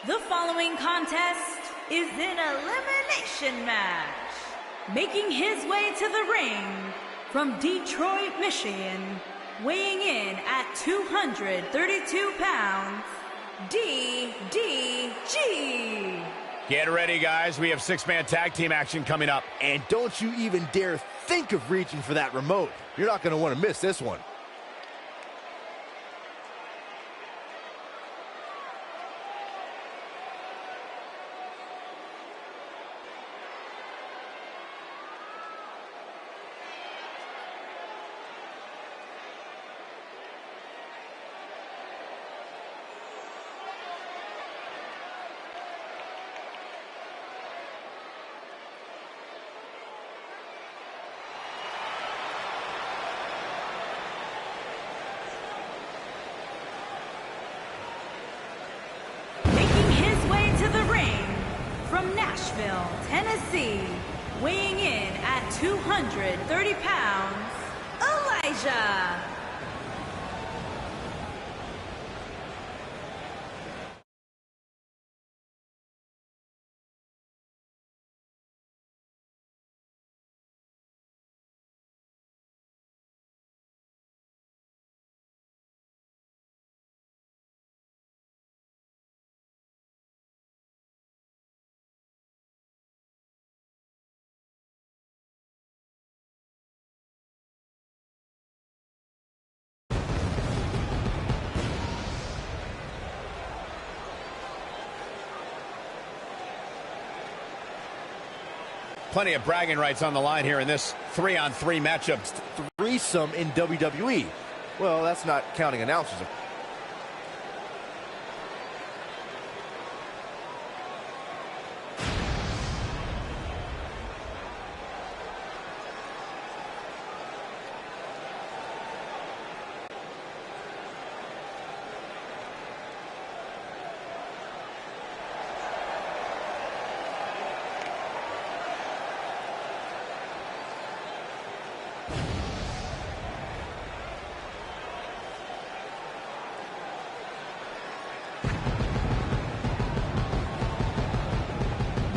The following contest is an elimination match. Making his way to the ring from Detroit, Michigan, weighing in at 232 pounds, DDG. Get ready, guys. We have six-man tag team action coming up. And don't you even dare think of reaching for that remote. You're not going to want to miss this one. From Nashville, Tennessee, weighing in at 230 pounds, Elijah. Plenty of bragging rights on the line here in this 3-on-3 matchup. Threesome in WWE. Well, that's not counting announcers.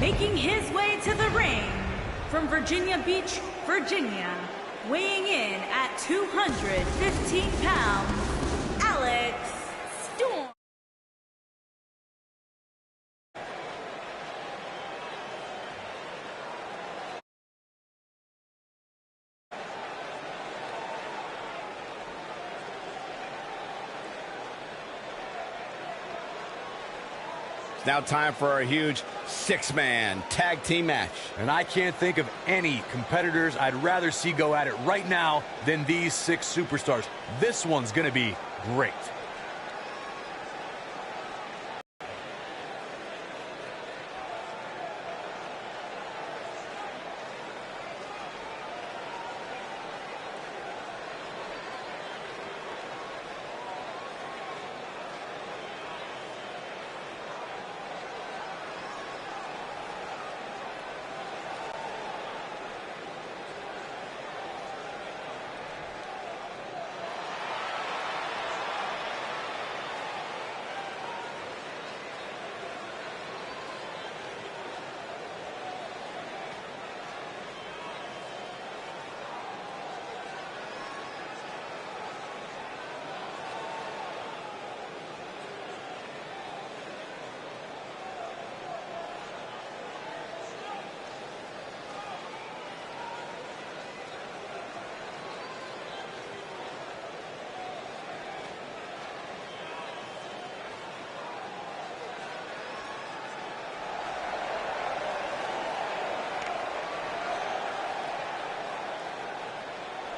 Making his way to the ring from Virginia Beach, Virginia, weighing in at 215 pounds, Alex Storm. It's now time for a huge six-man tag team match. And I can't think of any competitors I'd rather see go at it right now than these six superstars. This one's going to be great.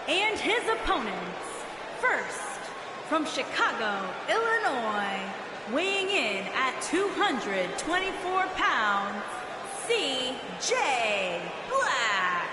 And his opponents, first, from Chicago, Illinois, weighing in at 224 pounds, CJ Black.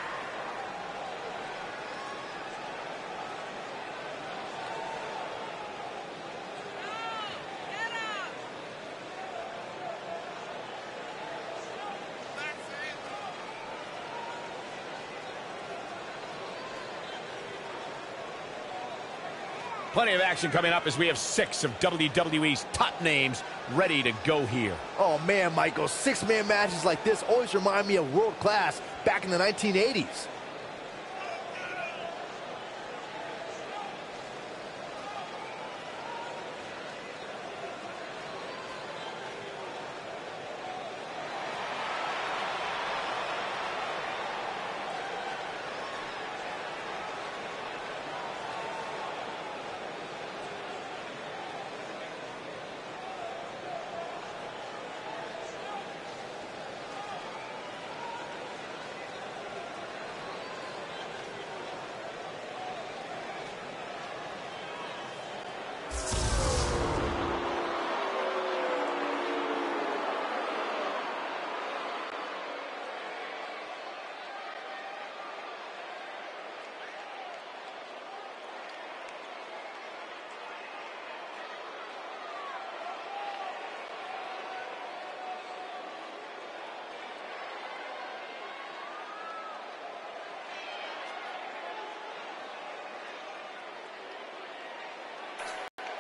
Plenty of action coming up as we have 6 of WWE's top names ready to go here. Oh man, Michael, 6-man matches like this always remind me of world class back in the 1980s.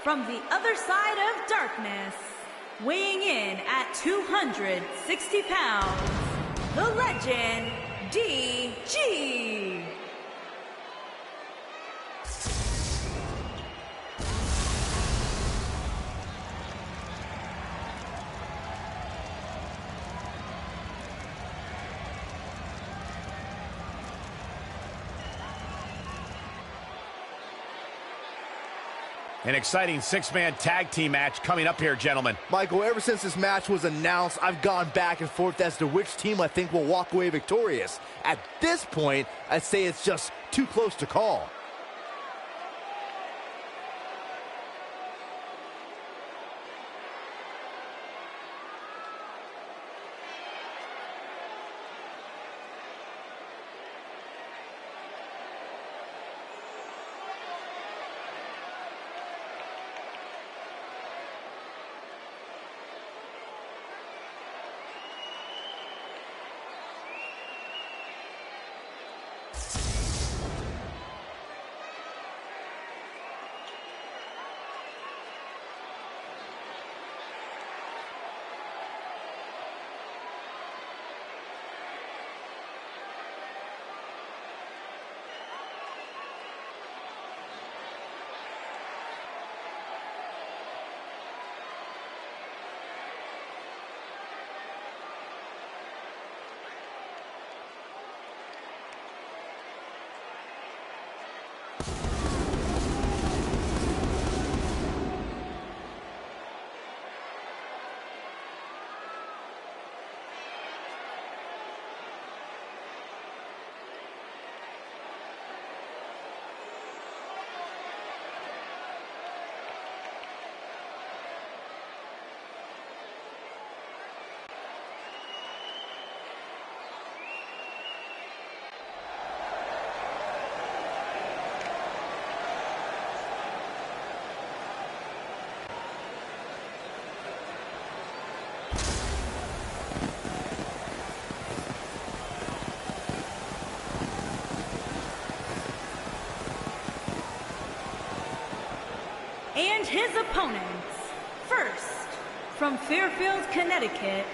From the other side of darkness, weighing in at 260 pounds, the legend, DDG. An exciting 6-man tag team match coming up here, gentlemen. Michael, ever since this match was announced, I've gone back and forth as to which team I think will walk away victorious. At this point, I'd say it's just too close to call. And his opponents, first, from Fairfield, Connecticut,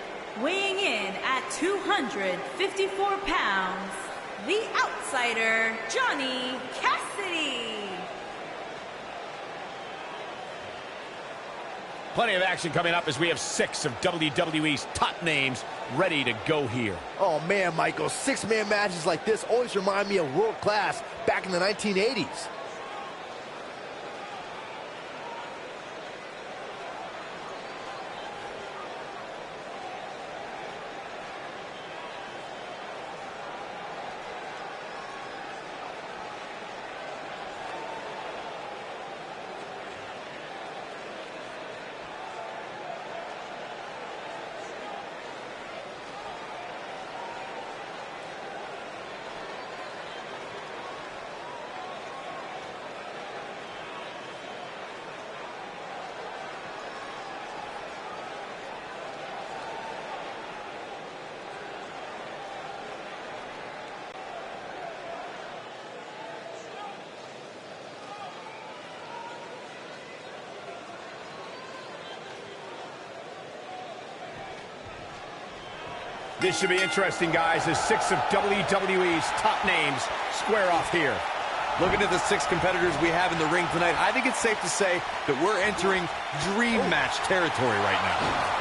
weighing in at 254 pounds, the outsider, Johnny Cassidy. Plenty of action coming up as we have 6 of WWE's top names ready to go here. Oh man, Michael, 6-man matches like this always remind me of world class back in the 1980s. This should be interesting, guys, as 6 of WWE's top names square off here. Looking at the 6 competitors we have in the ring tonight, I think it's safe to say that we're entering dream match territory right now.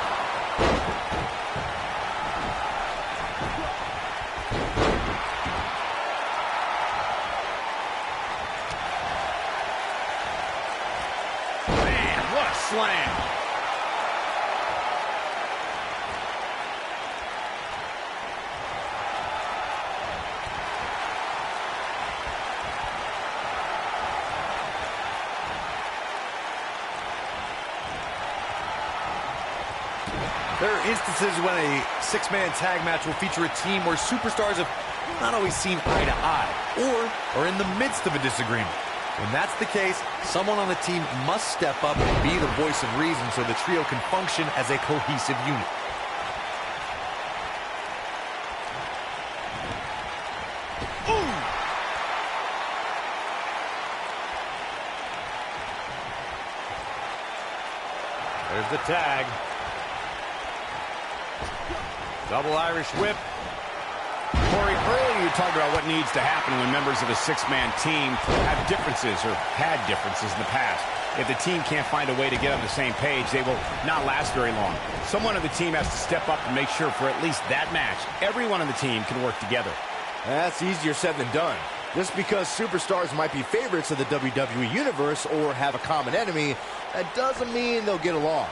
Slam. There are instances when a 6-man tag match will feature a team where superstars have not always seen eye to eye or are in the midst of a disagreement. When that's the case, someone on the team must step up and be the voice of reason so the trio can function as a cohesive unit. Ooh. There's the tag. Double Irish whip. Corey, earlier you talked about what needs to happen when members of a 6-man team have differences or had differences in the past. If the team can't find a way to get on the same page, they will not last very long. Someone on the team has to step up and make sure for at least that match, everyone on the team can work together. That's easier said than done. Just because superstars might be favorites of the WWE Universe or have a common enemy, that doesn't mean they'll get along.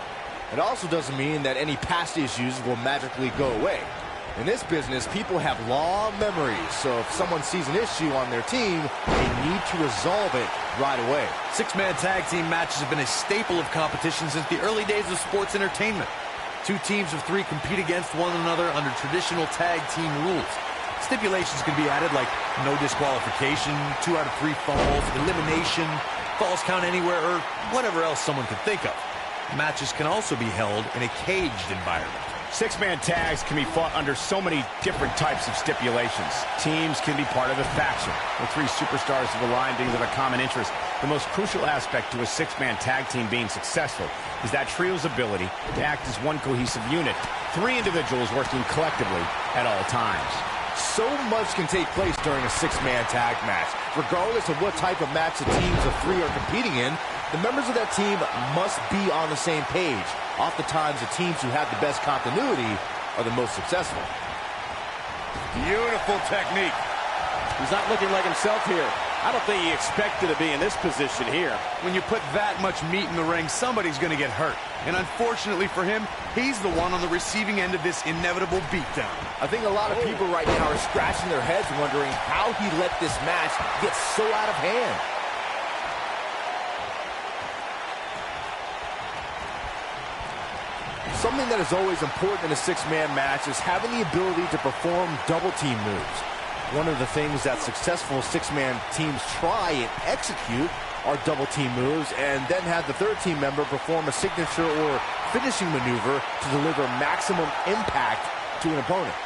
It also doesn't mean that any past issues will magically go away. In this business, people have long memories, so if someone sees an issue on their team, they need to resolve it right away. 6-man tag team matches have been a staple of competition since the early days of sports entertainment. 2 teams of 3 compete against one another under traditional tag team rules. Stipulations can be added like no disqualification, 2 out of 3 falls, elimination, falls count anywhere, or whatever else someone could think of. Matches can also be held in a caged environment. 6-man tags can be fought under so many different types of stipulations. Teams can be part of a faction, where 3 superstars have aligned because of a common interest. The most crucial aspect to a 6-man tag team being successful is that trio's ability to act as one cohesive unit, 3 individuals working collectively at all times. So much can take place during a 6-man tag match. Regardless of what type of match the teams of 3 are competing in, the members of that team must be on the same page. Oftentimes, the teams who have the best continuity are the most successful. Beautiful technique. He's not looking like himself here. I don't think he expected to be in this position here. When you put that much meat in the ring, somebody's going to get hurt. And unfortunately for him, he's the one on the receiving end of this inevitable beatdown. I think a lot of people right now are scratching their heads wondering how he let this match get so out of hand. Something that is always important in a 6-man match is having the ability to perform double-team moves. One of the things that successful 6-man teams try and execute are double-team moves, and then have the third team member perform a signature or finishing maneuver to deliver maximum impact to an opponent.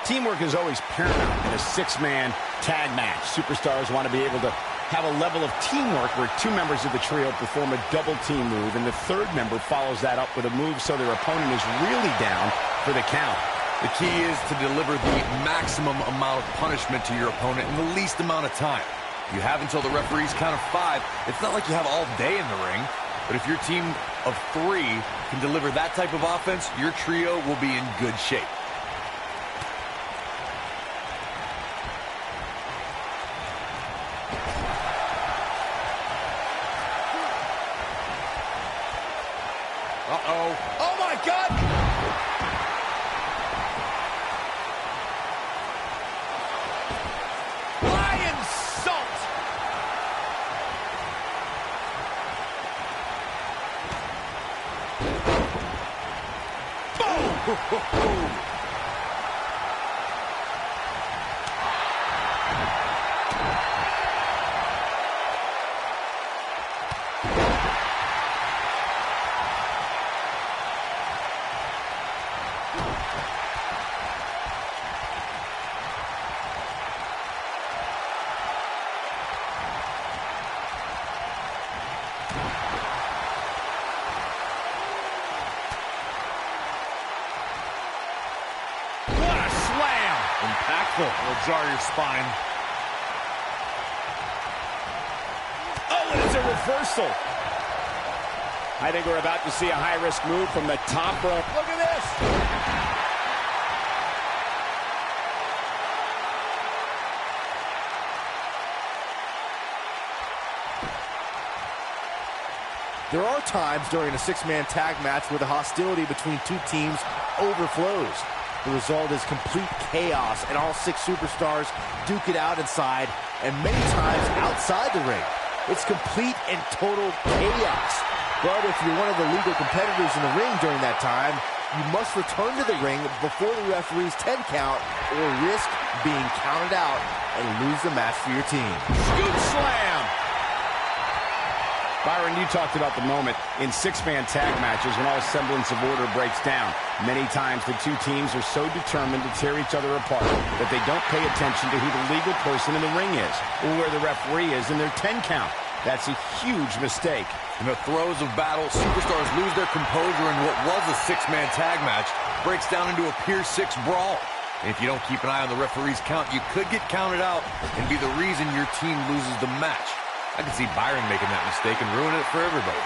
Teamwork is always paramount in a 6-man tag match. Superstars want to be able to have a level of teamwork where 2 members of the trio perform a double team move, and the third member follows that up with a move so their opponent is really down for the count. The key is to deliver the maximum amount of punishment to your opponent in the least amount of time. You have until the referee's count of 5. It's not like you have all day in the ring, but if your team of 3 can deliver that type of offense, your trio will be in good shape. Uh-oh. Oh, my God! Lion salt! Boom! painful. It'll jar your spine. Oh, and it's a reversal. I think we're about to see a high-risk move from the top rope. Look at this. There are times during a six-man tag match where the hostility between two teams overflows. The result is complete chaos, and all six superstars duke it out inside and many times outside the ring. It's complete and total chaos. But if you're one of the legal competitors in the ring during that time, you must return to the ring before the referee's 10 count or risk being counted out and lose the match for your team. Scoop slam. Byron, you talked about the moment in six-man tag matches when all semblance of order breaks down. Many times the two teams are so determined to tear each other apart that they don't pay attention to who the legal person in the ring is or where the referee is in their 10 count. That's a huge mistake. In the throes of battle, superstars lose their composure, and what was a six-man tag match breaks down into a Pier 6 brawl. And if you don't keep an eye on the referee's count, you could get counted out and be the reason your team loses the match. I can see Byron making that mistake and ruining it for everybody.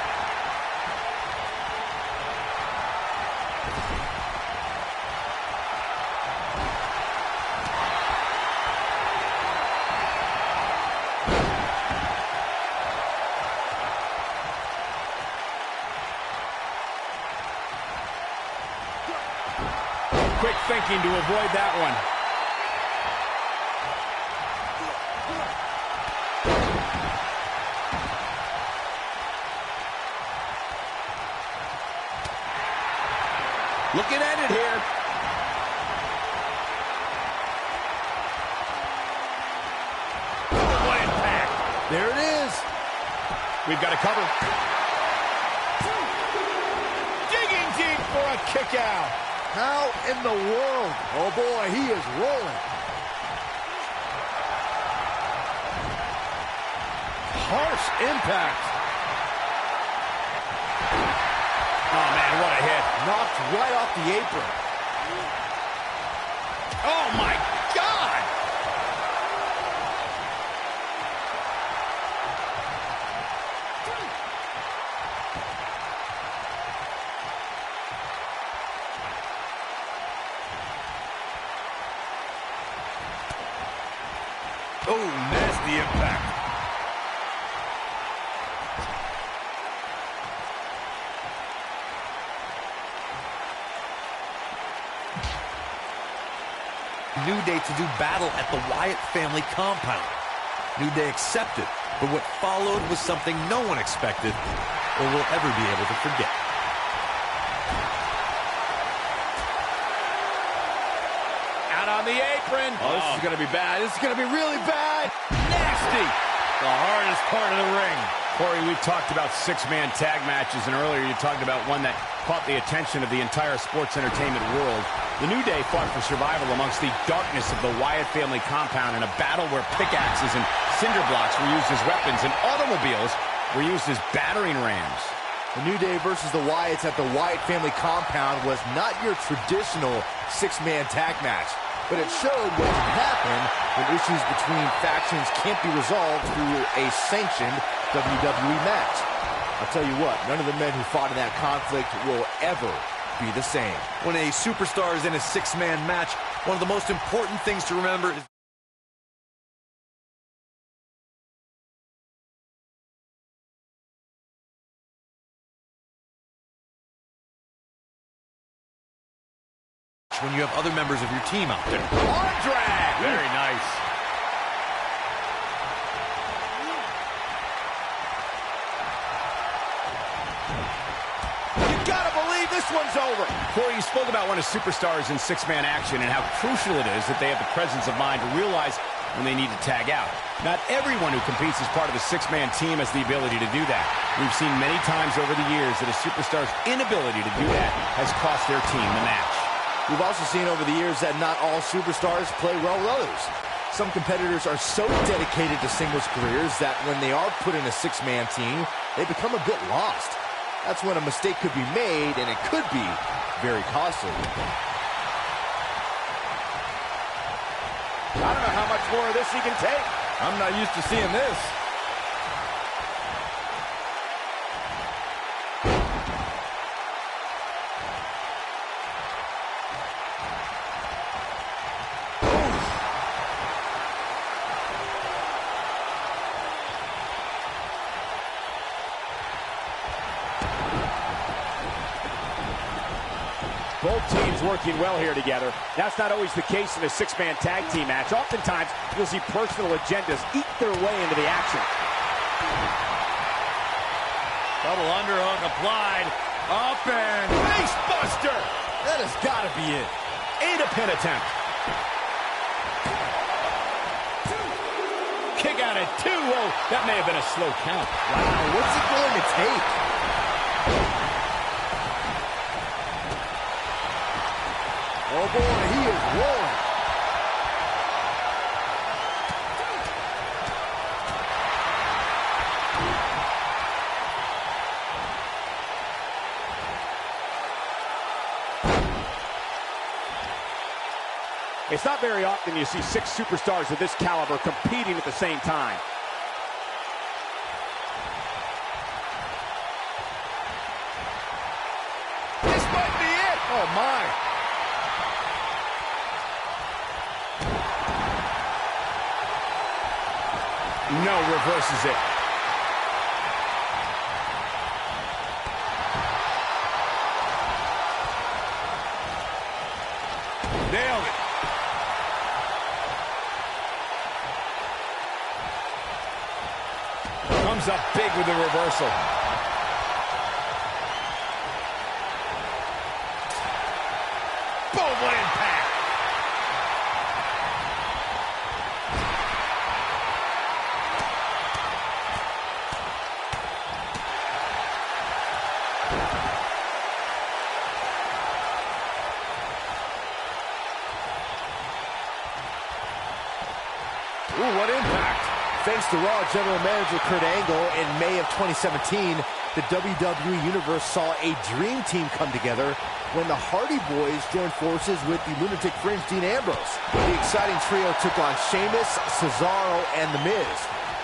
Quick thinking to avoid that one. Looking at it here. What impact. There it is. We've got a cover. Digging deep for a kick out. How in the world? Oh boy, he is rolling. Harsh impact. Oh man, what a hit. Knocked right off the apron. Oh my God! Oh, nasty impact. New Day to do battle at the Wyatt family compound. New Day accepted, but what followed was something no one expected or will ever be able to forget. Out on the apron. Oh, this is going to be bad. This is going to be really bad. Nasty. The hardest part of the ring. Corey, we've talked about six-man tag matches, and earlier you talked about one that caught the attention of the entire sports entertainment world. The New Day fought for survival amongst the darkness of the Wyatt family compound in a battle where pickaxes and cinder blocks were used as weapons and automobiles were used as battering rams. The New Day versus the Wyatts at the Wyatt family compound was not your traditional six-man tag match, but it showed what can happen when issues between factions can't be resolved through a sanctioned WWE match. I'll tell you what, none of the men who fought in that conflict will ever be the same. When a superstar is in a six-man match, one of the most important things to remember is when you have other members of your team out there. Arm drag. Very nice. You gotta believe this one's over. Corey, you spoke about when a superstar is in six-man action and how crucial it is that they have the presence of mind to realize when they need to tag out. Not everyone who competes as part of a six-man team has the ability to do that. We've seen many times over the years that a superstar's inability to do that has cost their team the match. We've also seen over the years that not all superstars play well with others. Some competitors are so dedicated to singles careers that when they are put in a six-man team, they become a bit lost. That's when a mistake could be made, and it could be very costly. I don't know how much more of this he can take. I'm not used to seeing this. Both teams working well here together. That's not always the case in a six-man tag team match. Oftentimes, you'll see personal agendas eat their way into the action. Double underhook applied. Up and face buster. That has got to be it. And a pin attempt. Kick out at 2. Whoa, that may have been a slow count. Wow, what's it going to take? Oh boy, he is rolling. It's not very often you see 6 superstars of this caliber competing at the same time. This might be it. Oh my. No, reverses it. Nailed it. Comes up big with the reversal. Boom, what impact. Ooh, what impact. Thanks to Raw General Manager Kurt Angle, in May of 2017, the WWE Universe saw a dream team come together when the Hardy Boys joined forces with the Lunatic Fringe Dean Ambrose. The exciting trio took on Sheamus, Cesaro, and The Miz.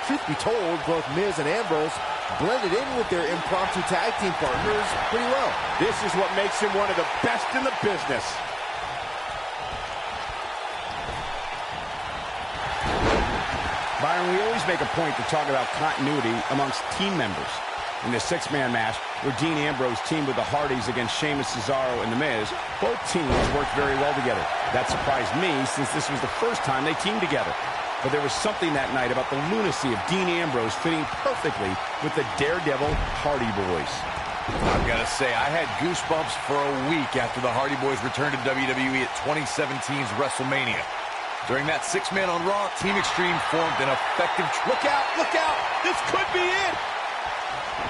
Truth be told, both Miz and Ambrose blended in with their impromptu tag team partners pretty well. This is what makes him one of the best in the business. Byron, we always make a point to talk about continuity amongst team members. In the 6-man match, where Dean Ambrose teamed with the Hardys against Sheamus, Cesaro, and The Miz, both teams worked very well together. That surprised me, since this was the first time they teamed together. But there was something that night about the lunacy of Dean Ambrose fitting perfectly with the Daredevil Hardy Boys. I've got to say, I had goosebumps for a week after the Hardy Boys returned to WWE at 2017's WrestleMania. During that 6-man on Raw, Team Extreme formed an effective... Look out, look out! This could be it!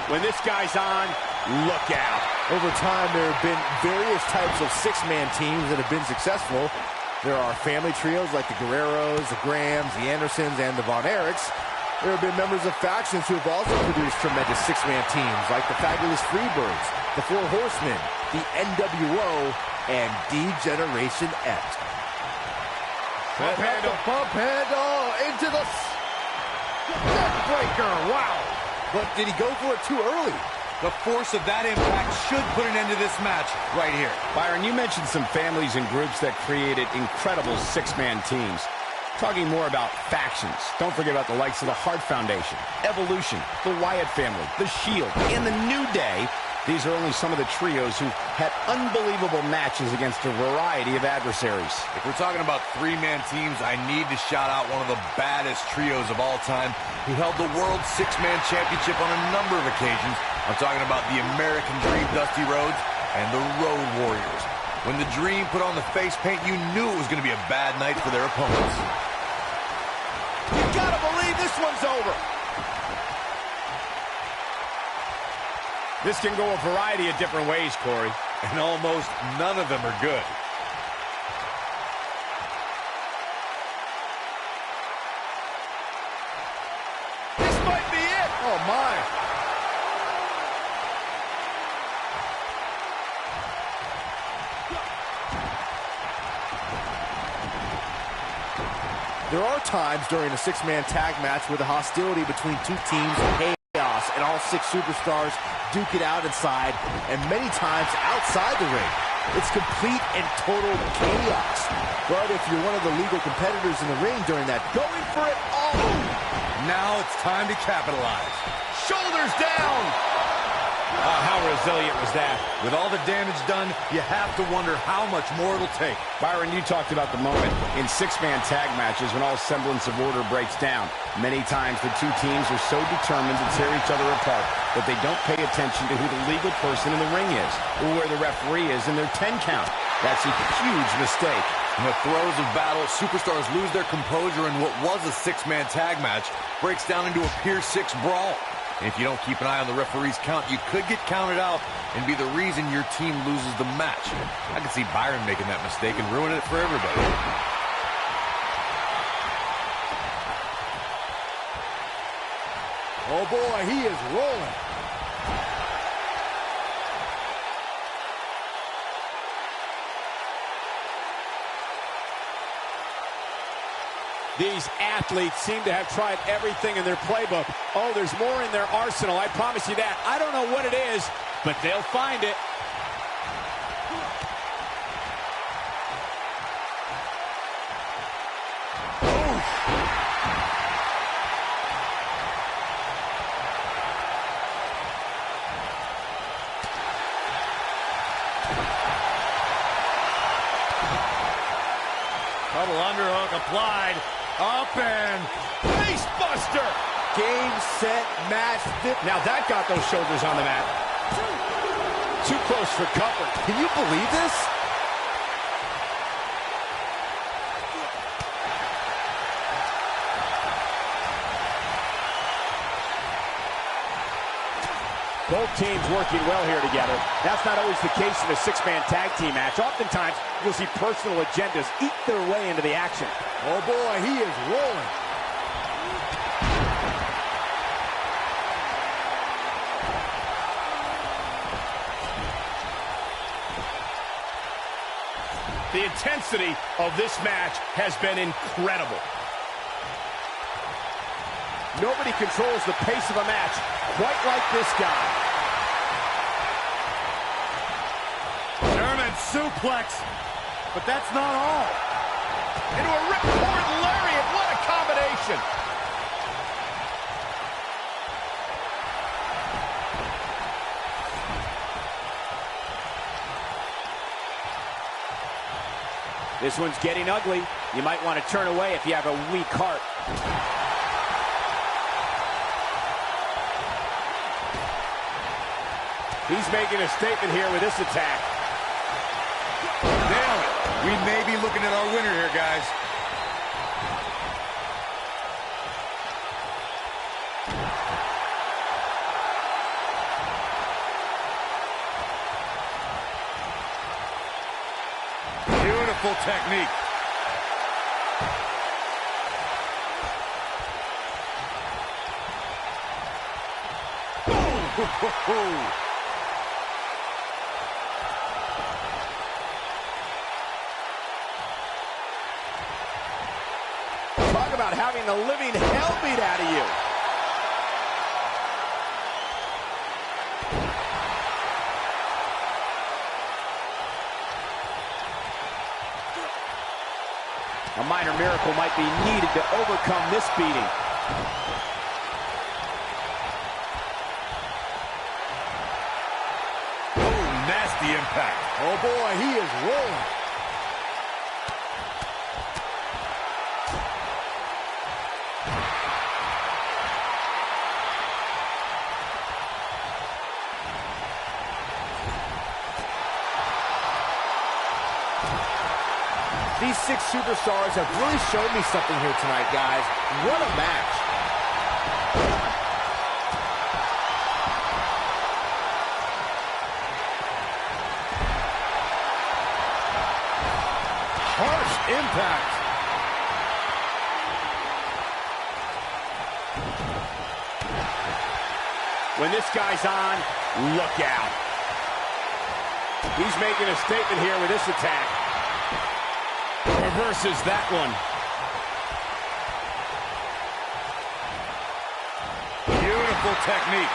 When this guy's on, look out. Over time, there have been various types of 6-man teams that have been successful. There are family trios like the Guerreros, the Grahams, the Andersons, and the Von Erichs. There have been members of factions who have also produced tremendous 6-man teams like the Fabulous Freebirds, the Four Horsemen, the NWO, and D-Generation X. Bump handle into the neckbreaker. Wow. But did he go for it too early? The force of that impact should put an end to this match right here. Byron, you mentioned some families and groups that created incredible 6-man teams. Talking more about factions, don't forget about the likes of the Hart Foundation, Evolution, the Wyatt family, the Shield, and the New Day. These are only some of the trios who had unbelievable matches against a variety of adversaries. If we're talking about 3-man teams, I need to shout out one of the baddest trios of all time who held the World 6-Man Championship on a number of occasions. I'm talking about the American Dream, Dusty Rhodes, and the Road Warriors. When the Dream put on the face paint, you knew it was going to be a bad night for their opponents. You gotta believe this one's over. This can go a variety of different ways, Corey. And almost none of them are good. This might be it. Oh, my. There are times during a six-man tag match where the hostility between two teams chaos and all six superstars duke it out inside and many times outside the ring. It's complete and total chaos. But if you're one of the legal competitors in the ring during that, going for it all. Now it's time to capitalize. Shoulders down. How resilient was that? With all the damage done, you have to wonder how much more it'll take. Byron, you talked about the moment in six-man tag matches when all semblance of order breaks down. Many times the two teams are so determined to tear each other apart that they don't pay attention to who the legal person in the ring is or where the referee is in their 10 count. That's a huge mistake. In the throes of battle, superstars lose their composure, and what was a six-man tag match breaks down into a Pier 6 brawl. And if you don't keep an eye on the referee's count, you could get counted out and be the reason your team loses the match. I can see Byron making that mistake and ruining it for everybody. Oh boy, he is rolling. These athletes seem to have tried everything in their playbook. Oh, there's more in their arsenal, I promise you that. I don't know what it is, but they'll find it. Double underhook applied. Up and face buster. Game, set, match. Now that got those shoulders on the mat. Too close for comfort. Can you believe this? Both teams working well here together. That's not always the case in a six-man tag team match. Oftentimes, you'll see personal agendas eat their way into the action. Oh boy, he is rolling. The intensity of this match has been incredible. Nobody controls the pace of a match quite like this guy. German suplex, but that's not all. Into a ripcord lariat. What a combination. This one's getting ugly. You might want to turn away if you have a weak heart. He's making a statement here with this attack. Nail it. We may be looking at our winner here, guys. Beautiful technique. Boom. Talk about having the living hell beat out of you. A minor miracle might be needed to overcome this beating. Oh, nasty impact. Oh boy, he is rolling. These six superstars have really shown me something here tonight, guys. What a match. Harsh impact. When this guy's on, look out. He's making a statement here with this attack. Reverses that one. Beautiful technique.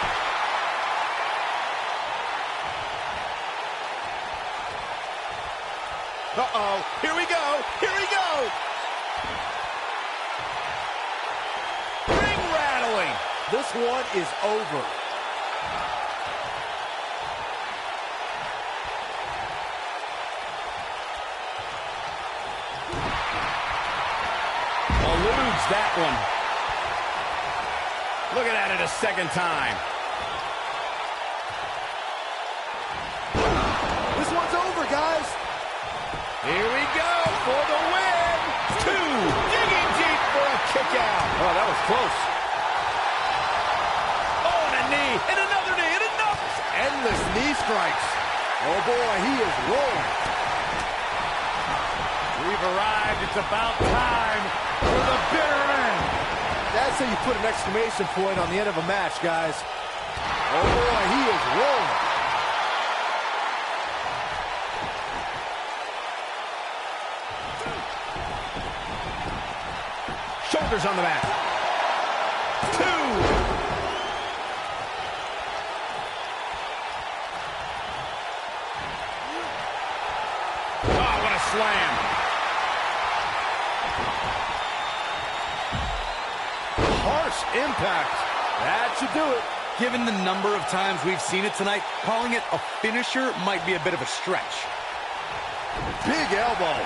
Uh-oh, here we go, here we go! Ring rattling. This one is over. Eludes that one. Looking at it a second time. This one's over, guys. Here we go for the win. 2, digging deep for a kick out. Oh, that was close. Oh, and a knee, and another knee, and another. Endless knee strikes. Oh boy, he is rolling. We've arrived. It's about time for the bitter end. That's how you put an exclamation point on the end of a match, guys. Oh boy, he is rolling. Shoulders on the mat. 2. Oh, what a slam. Harsh impact. That should do it. Given the number of times we've seen it tonight, calling it a finisher might be a bit of a stretch. Big elbow.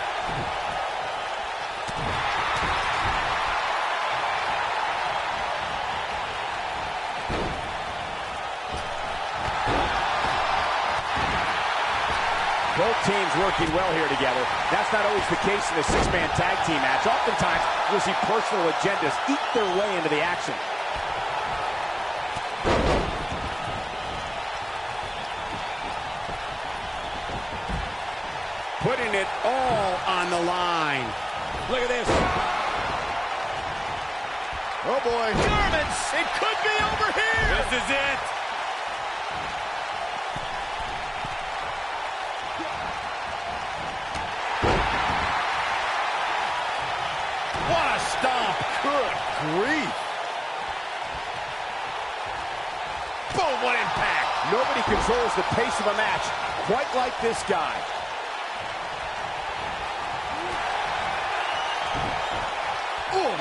Both teams working well here together. That's not always the case in a six-man tag team match. Oftentimes, you'll see personal agendas eat their way into the action. Putting it all on the line. Look at this. Oh boy. Germans, it could be over here. This is it. What a stomp. Good grief. Boom, what impact. Nobody controls the pace of a match quite like this guy. Ooh.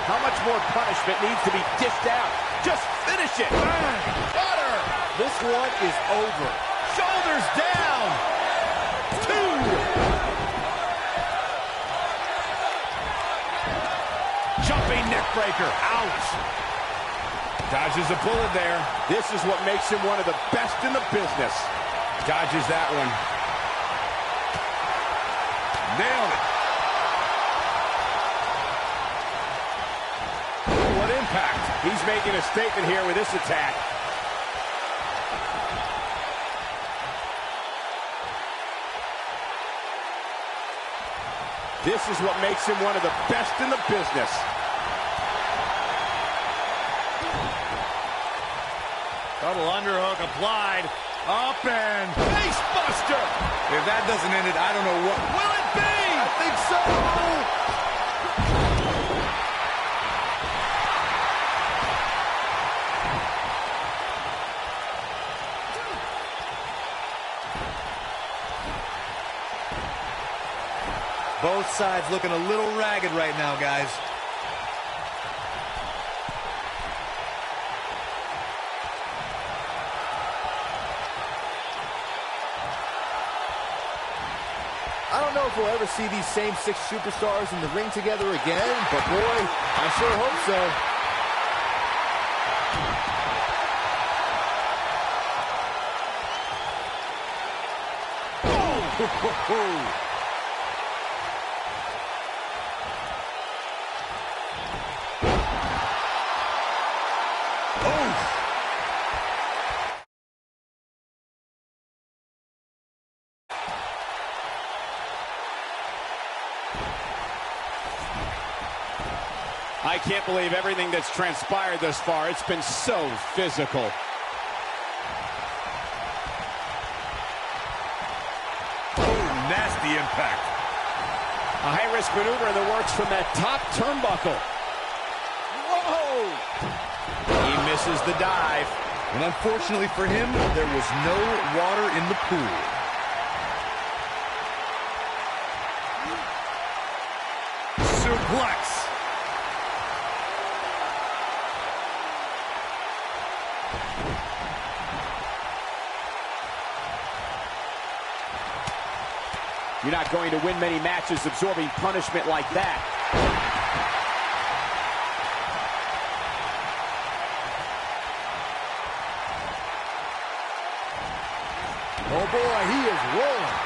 How much more punishment needs to be dished out? Just finish it. Butter. This one is over. Shoulders down. 2. Jumping neck breaker. Ouch. Dodges a bullet there. This is what makes him one of the best in the business. Dodges that one. Nailed it. What impact. He's making a statement here with this attack. This is what makes him one of the best in the business. Double underhook applied. Up and Face buster. if that doesn't end it, I don't know what will it be. I think so. Both sides looking a little ragged right now, guys. I don't know if we'll ever see these same 6 superstars in the ring together again, but boy, I sure hope so. Oh! I can't believe everything that's transpired thus far. It's been so physical. Oh, nasty impact. A high-risk maneuver in the works from that top turnbuckle. Whoa! He misses the dive. And unfortunately for him, there was no water in the pool. Suplex. You're not going to win many matches absorbing punishment like that. Oh boy, he is rolling.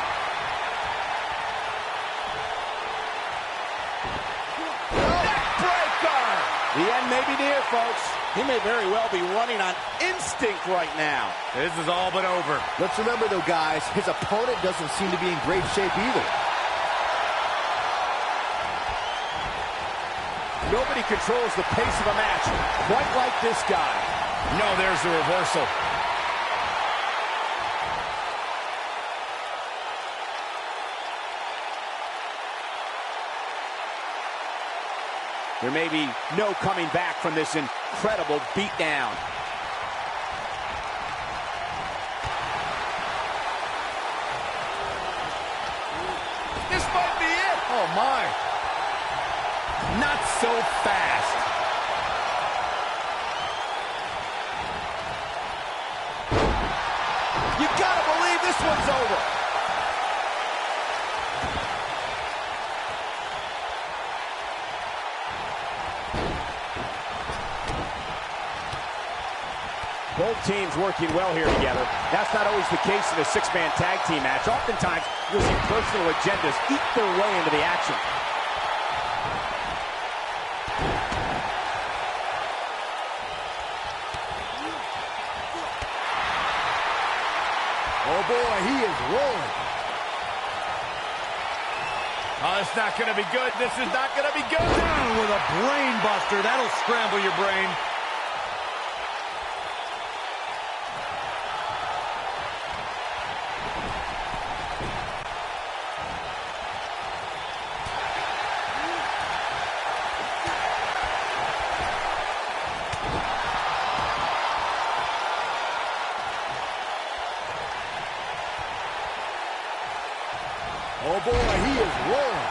Neckbreaker! The end may be near, folks. He may very well be running on instinct right now. This is all but over. Let's remember, though, guys, his opponent doesn't seem to be in great shape either. Nobody controls the pace of a match quite like this guy. No, there's the reversal. There may be no coming back from this incredible beatdown. This might be it. Oh, my. Not so fast. You gotta believe this one's over. Both teams working well here together. That's not always the case in a six-man tag team match. Oftentimes, you'll see personal agendas eat their way into the action. Oh, boy, he is rolling. Oh, it's not going to be good. This is not going to be good. Down with a brain buster. That'll scramble your brain. Oh, boy, he is rolling.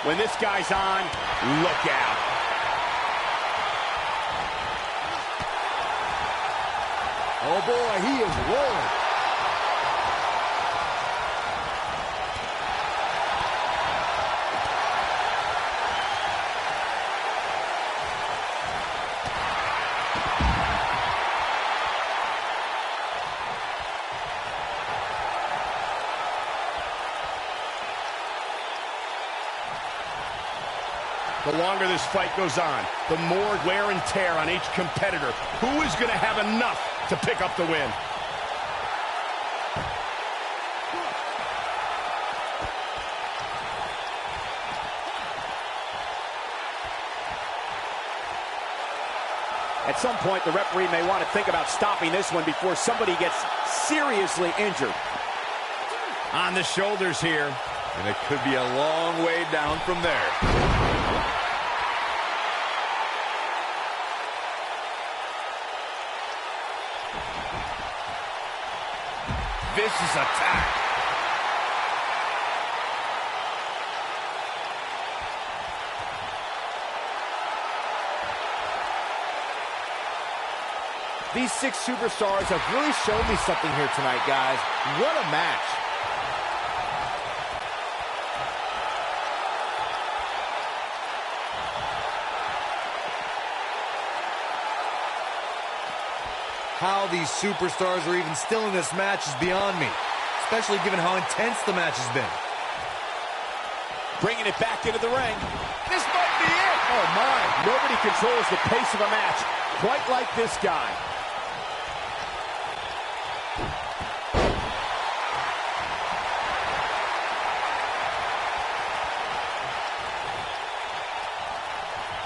When this guy's on, look out. Oh, boy, he is rolling. The longer this fight goes on, the more wear and tear on each competitor. Who is going to have enough to pick up the win? At some point, the referee may want to think about stopping this one before somebody gets seriously injured. On the shoulders here. And it could be a long way down from there. Vicious attack. These six superstars have really shown me something here tonight, guys. What a match. How these superstars are even still in this match is beyond me, especially given how intense the match has been. Bringing it back into the ring. This might be it. Oh, my. Nobody controls the pace of a match quite like this guy.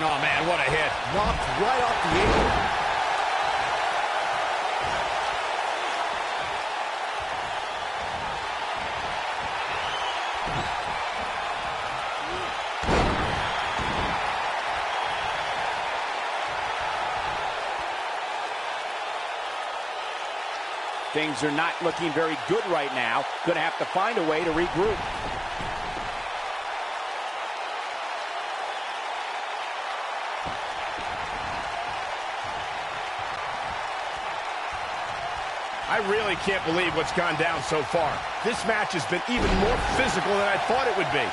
Oh, man, what a hit. Knocked right off the apron. Things are not looking very good right now. Going to have to find a way to regroup. I really can't believe what's gone down so far. This match has been even more physical than I thought it would be.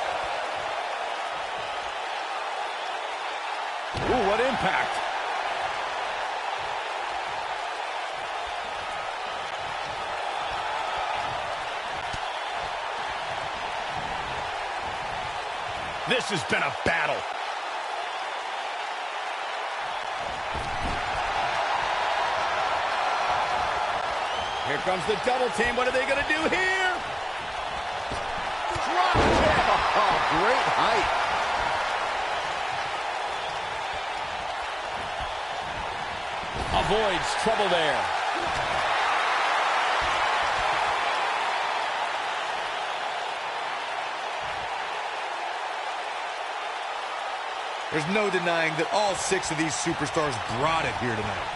Ooh, what impact. This has been a battle. Here comes the double team. What are they going to do here? Drop kick. Oh, great height. Avoids trouble there. There's no denying that all 6 of these superstars brought it here tonight.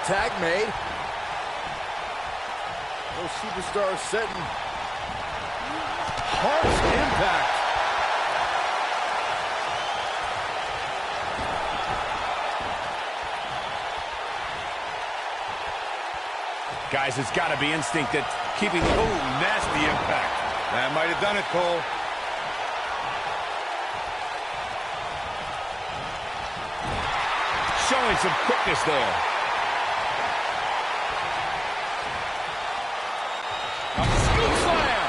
Tag made. Those superstars setting harsh impact. Guys, it's got to be instinct that keeping the... Oh, nasty impact. That might have done it, Cole. Showing some quickness there. Scoop slam.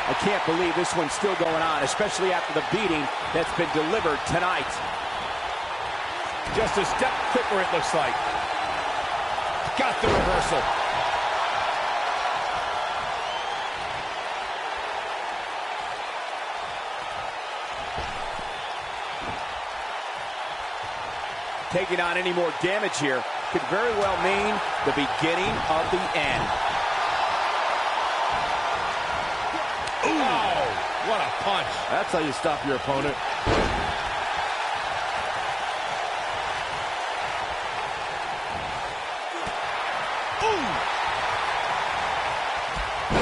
I can't believe this one's still going on, especially after the beating that's been delivered tonight. Just a step quicker, it looks like. Got the reversal. Taking on any more damage here could very well mean the beginning of the end. Oh, what a punch. That's how you stop your opponent.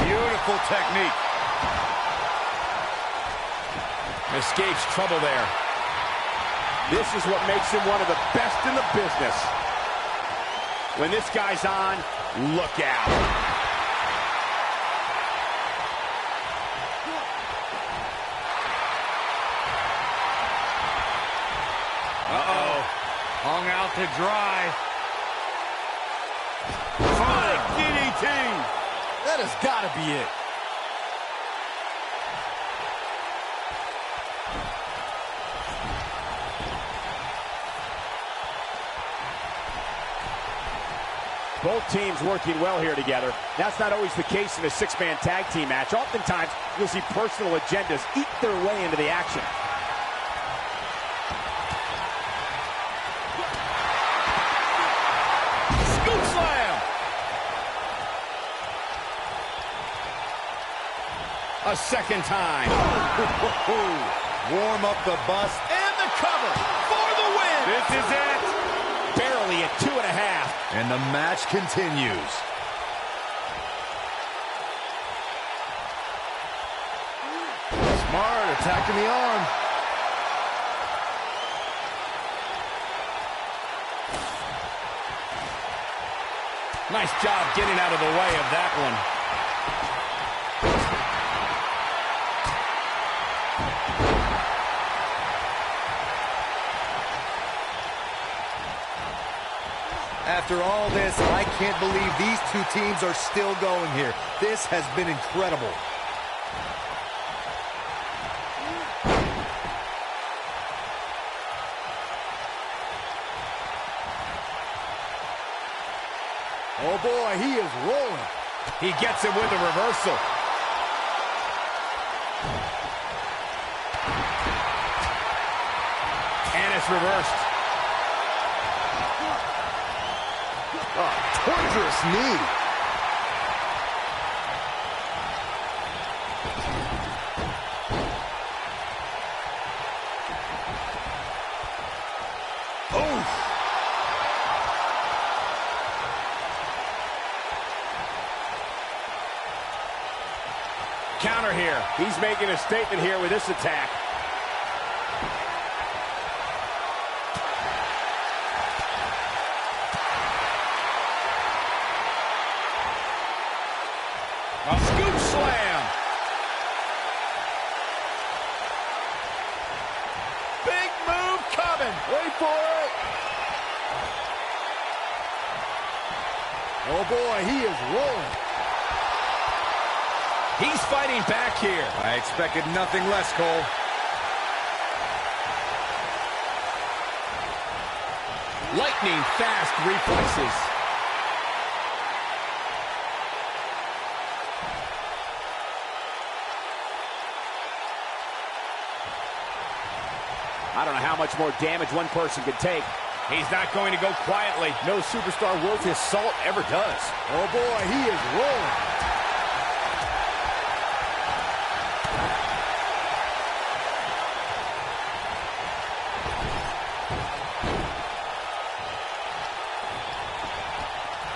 Beautiful technique. Escapes trouble there. This is what makes him one of the best in the business. When this guy's on, look out. Uh-oh. Hung out to dry. Flying DDT. That has got to be it. Both teams working well here together. That's not always the case in a 6-man tag team match. Oftentimes, you'll see personal agendas eat their way into the action. Scoop slam. A second time. Warm up the bus. And the cover for the win. This is it. Barely at 2.5. And the match continues. Smart, attacking the arm. Nice job getting out of the way of that one. After all this, I can't believe these 2 teams are still going here. This has been incredible. Oh boy, he is rolling. He gets it with a reversal. And it's reversed. Oh, torturous knee. Counter here. He's making a statement here with this attack. A scoop slam. Big move coming. Wait for it. Oh boy, he is rolling. He's fighting back here. I expected nothing less, Cole. Lightning fast reflexes. I don't know how much more damage one person could take. He's not going to go quietly. No superstar worth his salt ever does. Oh boy, he is rolling.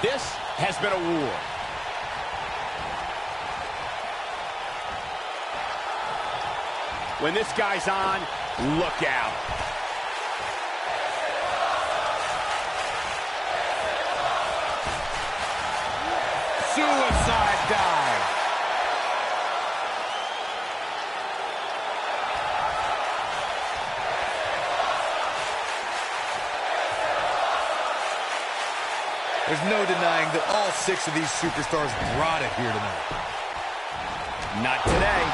This has been a war. When this guy's on, look out. Suicide dive. There's no denying that all 6 of these superstars brought it here tonight. Not today.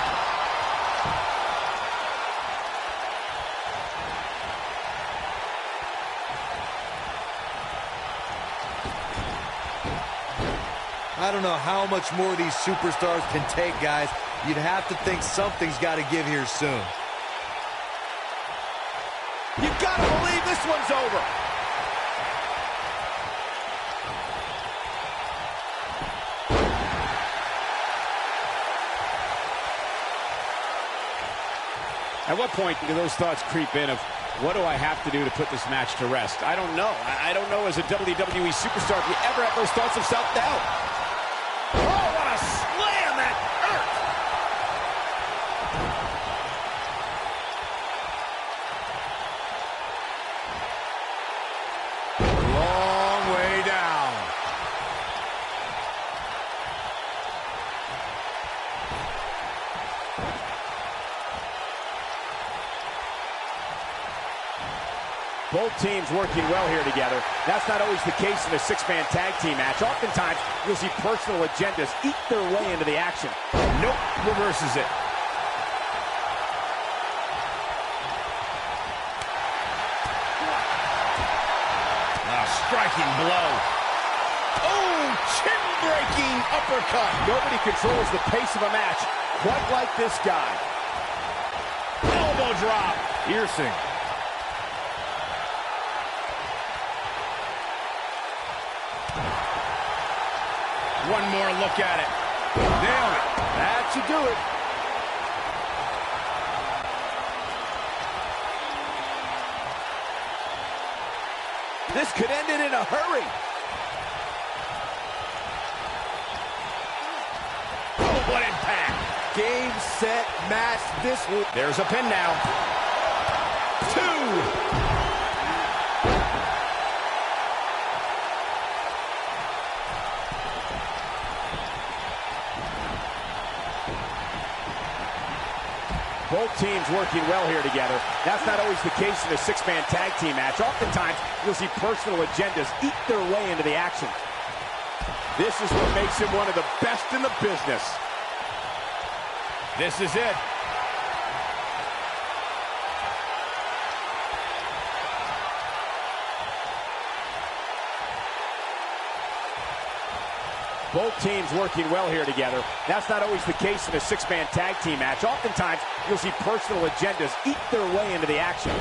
I don't know how much more these superstars can take, guys. You'd have to think something's got to give here soon. You gotta believe this one's over. At what point do those thoughts creep in of, what do I have to do to put this match to rest? I don't know. I don't know as a WWE superstar if you ever have those thoughts of self-doubt. Oh, what a slam that hurt! Long way down. Both teams working well here together. That's not always the case in a 6-man tag team match. Oftentimes, you'll see personal agendas eat their way into the action. Nope, reverses it. Striking blow. Oh, chin-breaking uppercut. Nobody controls the pace of a match quite like this guy. Elbow drop. Piercing. One more look at it. Nailed it. That should do it. This could end it in a hurry. Oh, what impact. Game, set, match. This will... There's a pin now. 2. Both teams working well here together. That's not always the case in a 6-man tag team match. Oftentimes, you'll see personal agendas eat their way into the action. This is what makes him one of the best in the business. This is it. Both teams working well here together. That's not always the case in a 6-man tag team match. Oftentimes, you'll see personal agendas eat their way into the action.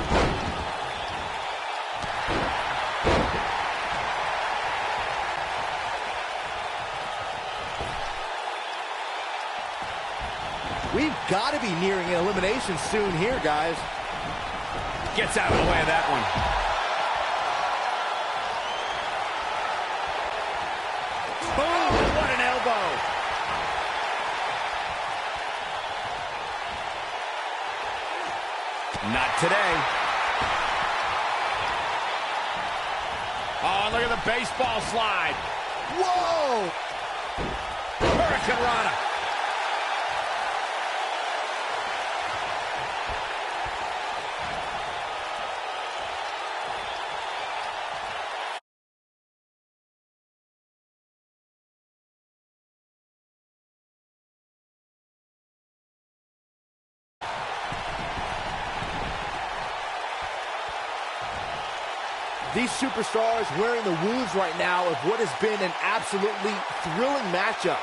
We've got to be nearing an elimination soon here, guys. Gets out of the way of that one. Boom! What an elbow! Not today. Oh, look at the baseball slide. Whoa! Hurricane Rana. These superstars wearing the wounds right now of what has been an absolutely thrilling matchup.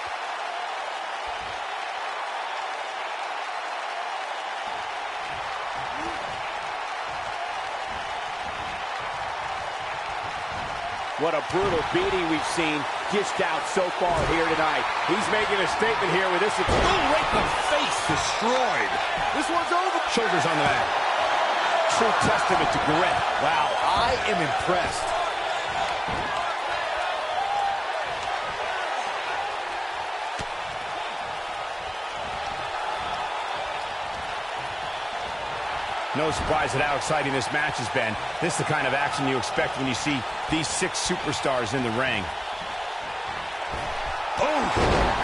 What a brutal beating we've seen dished out so far here tonight. He's making a statement here with this. Oh, right in the face. Destroyed. This one's over. Shoulders on the mat. True testament to grit. Wow, I am impressed. No surprise at how exciting this match has been. This is the kind of action you expect when you see these 6 superstars in the ring. Oh!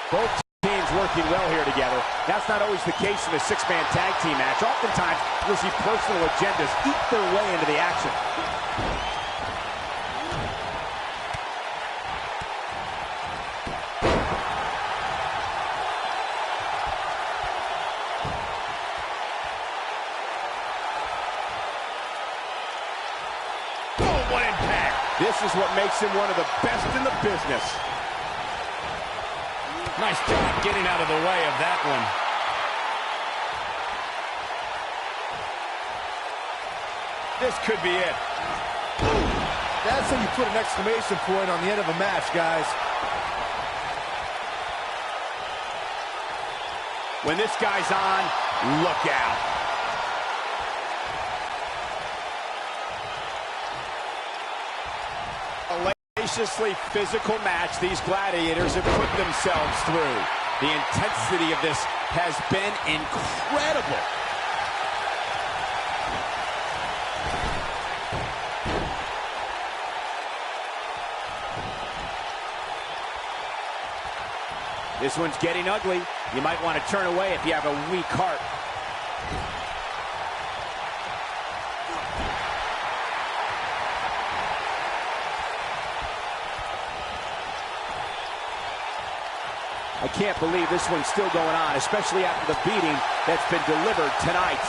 Both teams working well here together. That's not always the case in a 6-man tag team match. Oftentimes, you'll see personal agendas eat their way into the action. Oh, what impact! This is what makes him one of the best in the business. Nice job getting out of the way of that one. This could be it. That's how you put an exclamation point on the end of a match, guys. When this guy's on, look out. Tenaciously physical match these gladiators have put themselves through. The intensity of this has been incredible. This one's getting ugly. You might want to turn away if you have a weak heart. I can't believe this one's still going on, especially after the beating that's been delivered tonight.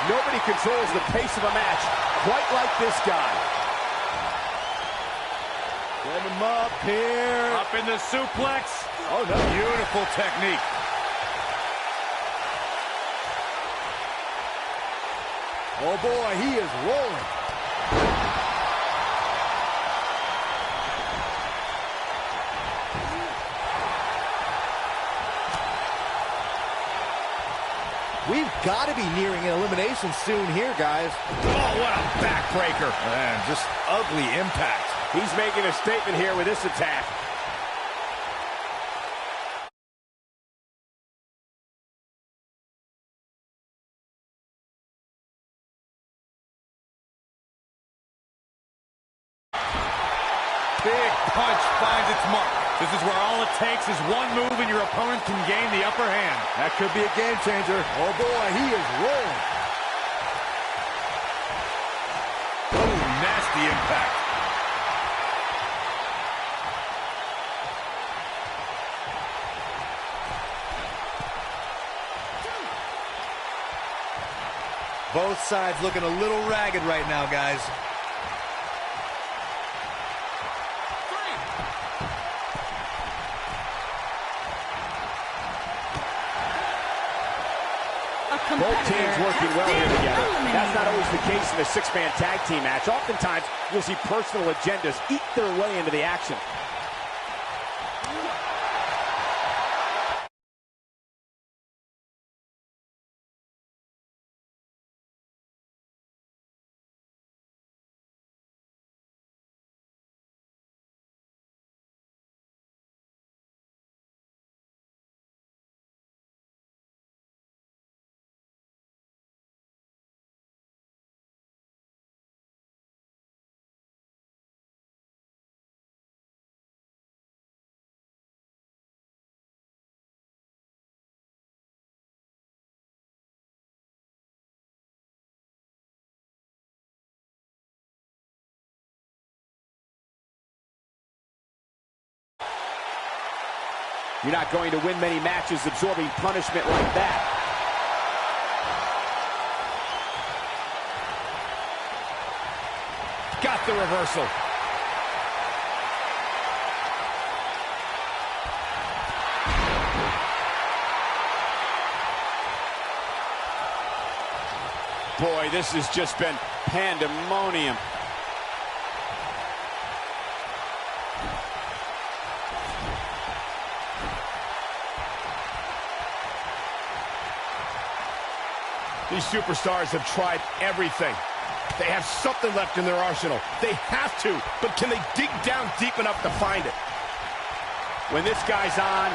Nobody controls the pace of a match quite like this guy. Get him up here. Up in the suplex. Oh, no. Beautiful technique. Oh, boy, he is rolling. We've got to be nearing an elimination soon here, guys. Oh, what a backbreaker. Man, just ugly impact. He's making a statement here with this attack. Big punch finds its mark. This is where all it takes is one move and your opponent can gain the upper hand. That could be a game changer. Oh, boy, he is rolling. Oh, nasty impact. Both sides looking a little ragged right now, guys. A competitor Both teams working well here has been together. eliminated. That's not always the case in a six-man tag team match. Oftentimes, you'll see personal agendas eat their way into the action. You're not going to win many matches absorbing punishment like that. Got the reversal. Boy, this has just been pandemonium. These superstars have tried everything. They have something left in their arsenal. They have to, but can they dig down deep enough to find it? When this guy's on,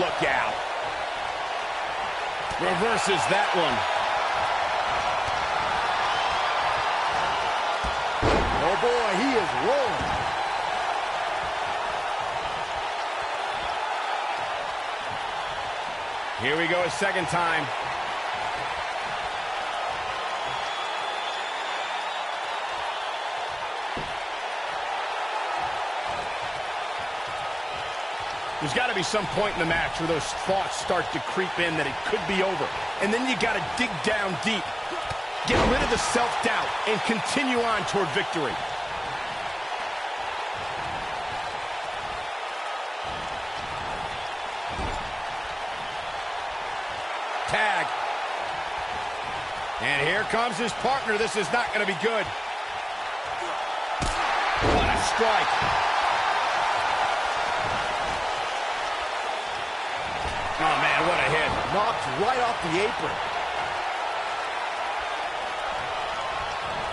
look out. Reverses that one. Oh boy, he is rolling. Here we go a second time. There's got to be some point in the match where those thoughts start to creep in that it could be over. And then you got to dig down deep. Get rid of the self-doubt and continue on toward victory. Tag. And here comes his partner. This is not going to be good. What a strike. Oh, man, what a hit. Knocked right off the apron.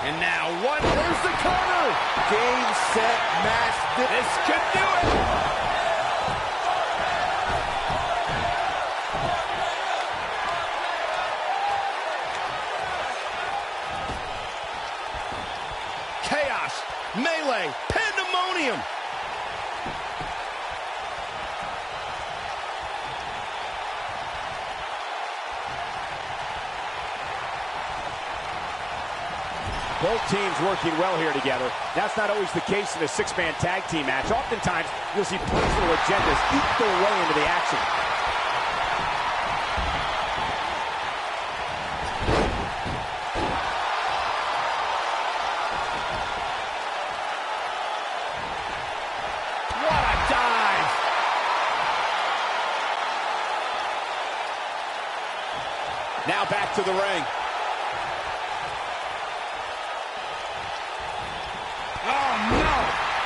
And now what? There's the cover. Game, set, match. This could do it. Chaos, melee, pandemonium. Both teams working well here together. That's not always the case in a six-man tag team match. Oftentimes, you'll see personal agendas eat their way into the action. What a dive! Now back to the ring.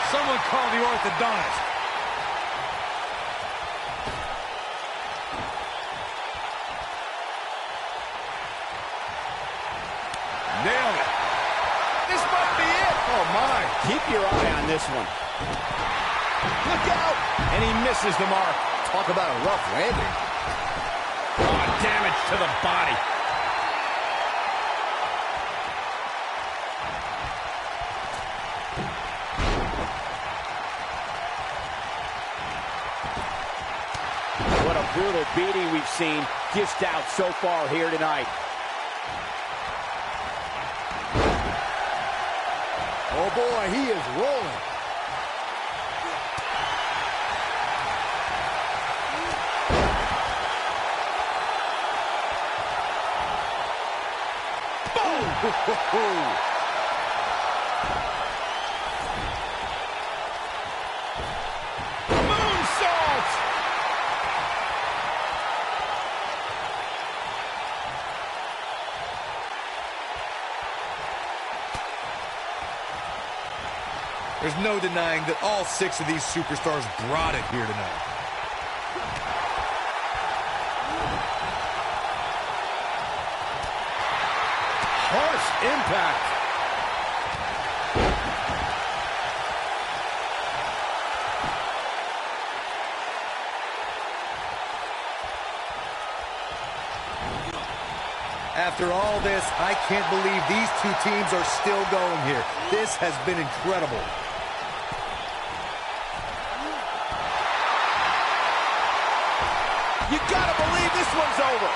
Someone call the orthodontist. Nailed it. This might be it. Oh, my. Keep your eye on this one. Look out. And he misses the mark. Talk about a rough landing. Oh, damage to the body. What a brutal beating we've seen dished out so far here tonight. Oh boy, he is rolling. Boom! There's no denying that all 6 of these superstars brought it here tonight. Harsh impact. After all this, I can't believe these 2 teams are still going here. This has been incredible. You gotta believe this one's over.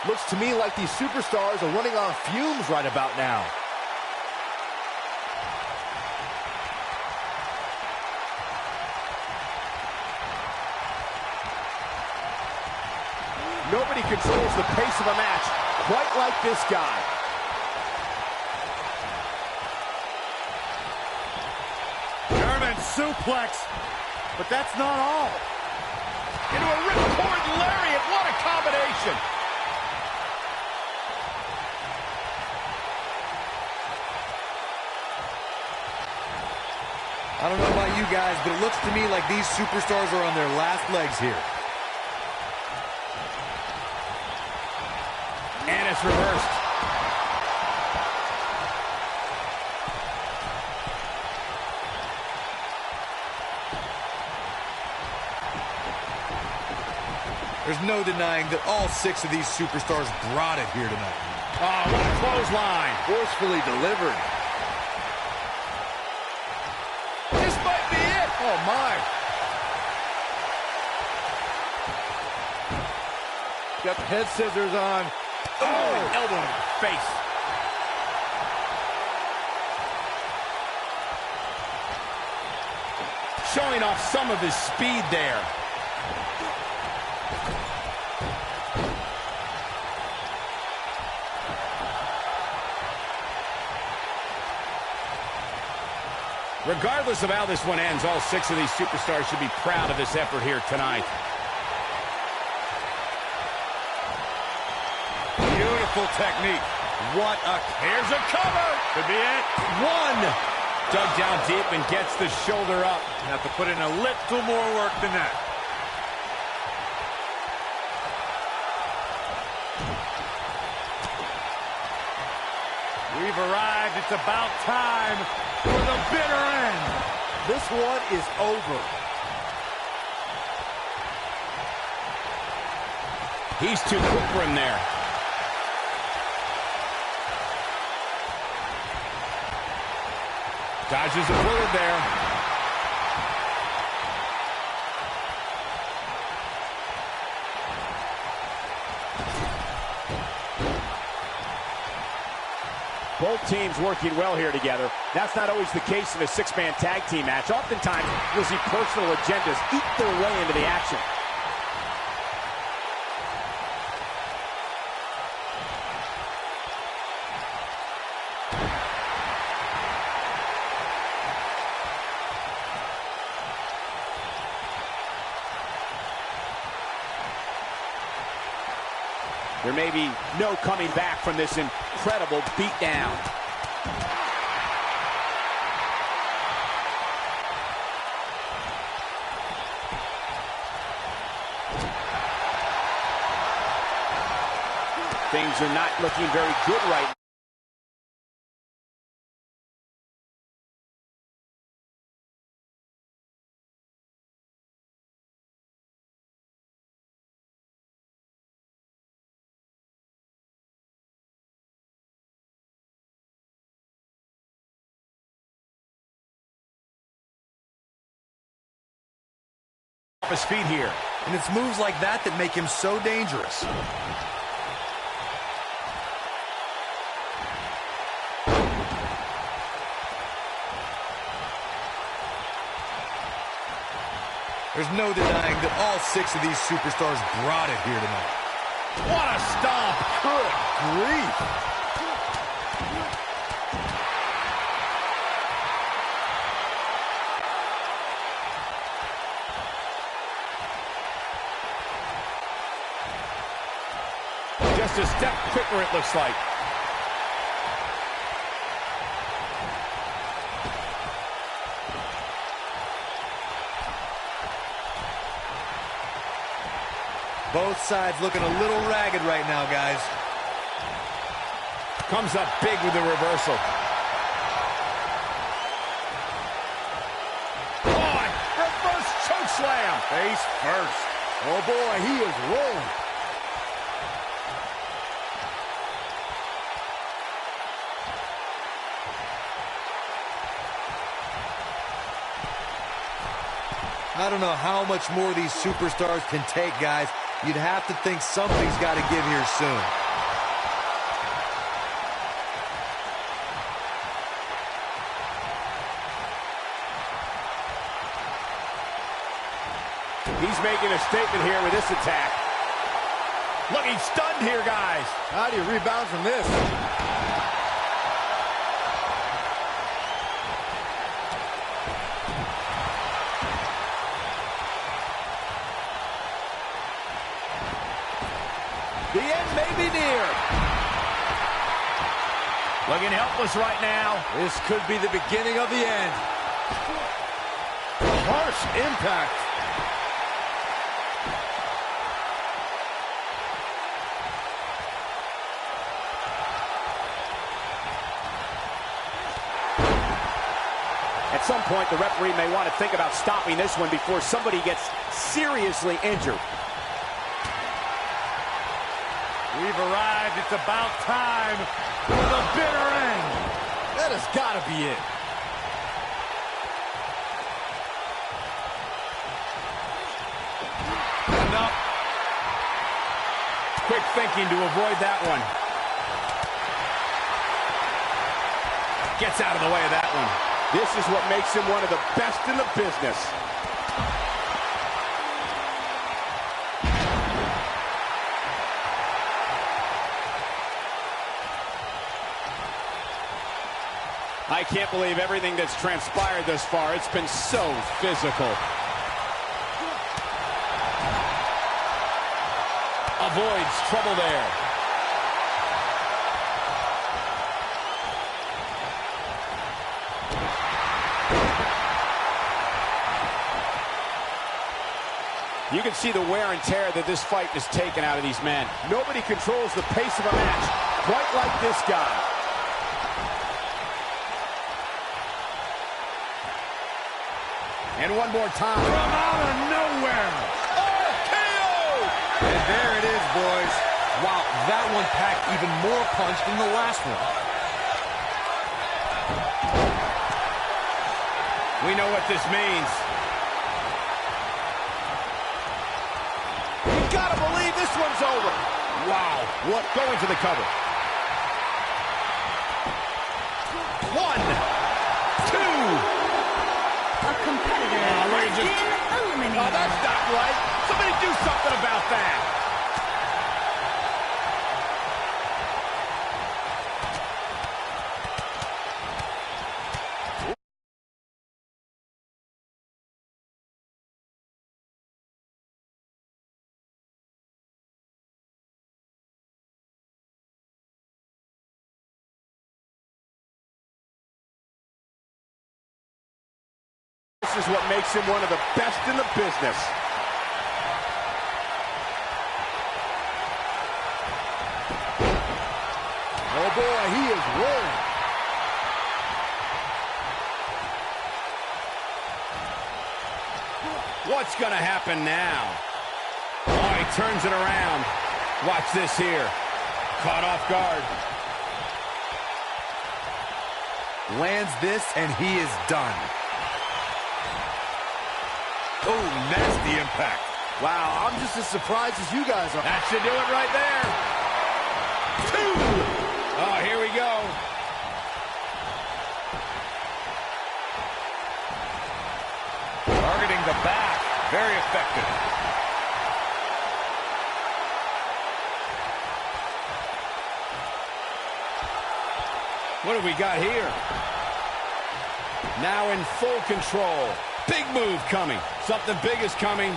Looks to me like these superstars are running on fumes right about now. Nobody controls the pace of a match quite like this guy. German suplex, but that's not all. Into a ripcord lariat. What a combination. I don't know about you guys, but it looks to me like these superstars are on their last legs here. And it's reversed. There's no denying that all 6 of these superstars brought it here tonight. Oh, what a clothesline. Forcefully delivered. This might be it. Oh, my. Got the head scissors on. Oh, elbow to the face. Showing off some of his speed there. Regardless of how this one ends, all 6 of these superstars should be proud of this effort here tonight. Beautiful technique. What a... Here's a cover! Could be it. 1! Dug down deep and gets the shoulder up. Have to put in a little more work than that. We've arrived. It's about time for the bitter end. This one is over. He's too quick for him there. Dodges a bullet there. Both teams working well here together. That's not always the case in a 6-man tag team match. Oftentimes, you'll see personal agendas eat their way into the action. There may be no coming back from this incredible beatdown. Things are not looking very good right now. Off his feet here. And it's moves like that that make him so dangerous. There's no denying that all 6 of these superstars brought it here tonight. What a stomp. Good grief. just a step quicker, it looks like. Both sides looking a little ragged right now, guys. Comes up big with the reversal. Oh, reverse choke slam. Face first. Oh boy, he is rolling. I don't know how much more these superstars can take, guys. You'd have to think something's got to give here soon. He's making a statement here with this attack. Look, he's stunned here, guys. How do you rebound from this? The end may be near. Looking helpless right now. This could be the beginning of the end. Harsh impact. At some point, the referee may want to think about stopping this one before somebody gets seriously injured. We've arrived. It's about time for the bitter end. That has got to be it. Enough. Quick thinking to avoid that one. Gets out of the way of that one. This is what makes him one of the best in the business. I can't believe everything that's transpired thus far. It's been so physical. Avoids trouble there. You can see the wear and tear that this fight has taken out of these men. Nobody controls the pace of a match quite like this guy. And one more time. From out of nowhere. Oh, KO! And there it is, boys. Wow, that one packed even more punch than the last one. We know what this means. You gotta believe this one's over. Wow, what going for the cover. 1, 2. A competitor has been eliminated. Oh, that's not right. Somebody do something about that. This is what makes him one of the best in the business. Oh boy, he is rolling. What's going to happen now? Oh, he turns it around. Watch this here. Caught off guard. Lands this, and he is done. Oh, nasty impact. Wow, I'm just as surprised as you guys are. That should do it right there. 2. Oh, here we go. Targeting the back. Very effective. What have we got here? Now in full control. Big move coming. Something big is coming.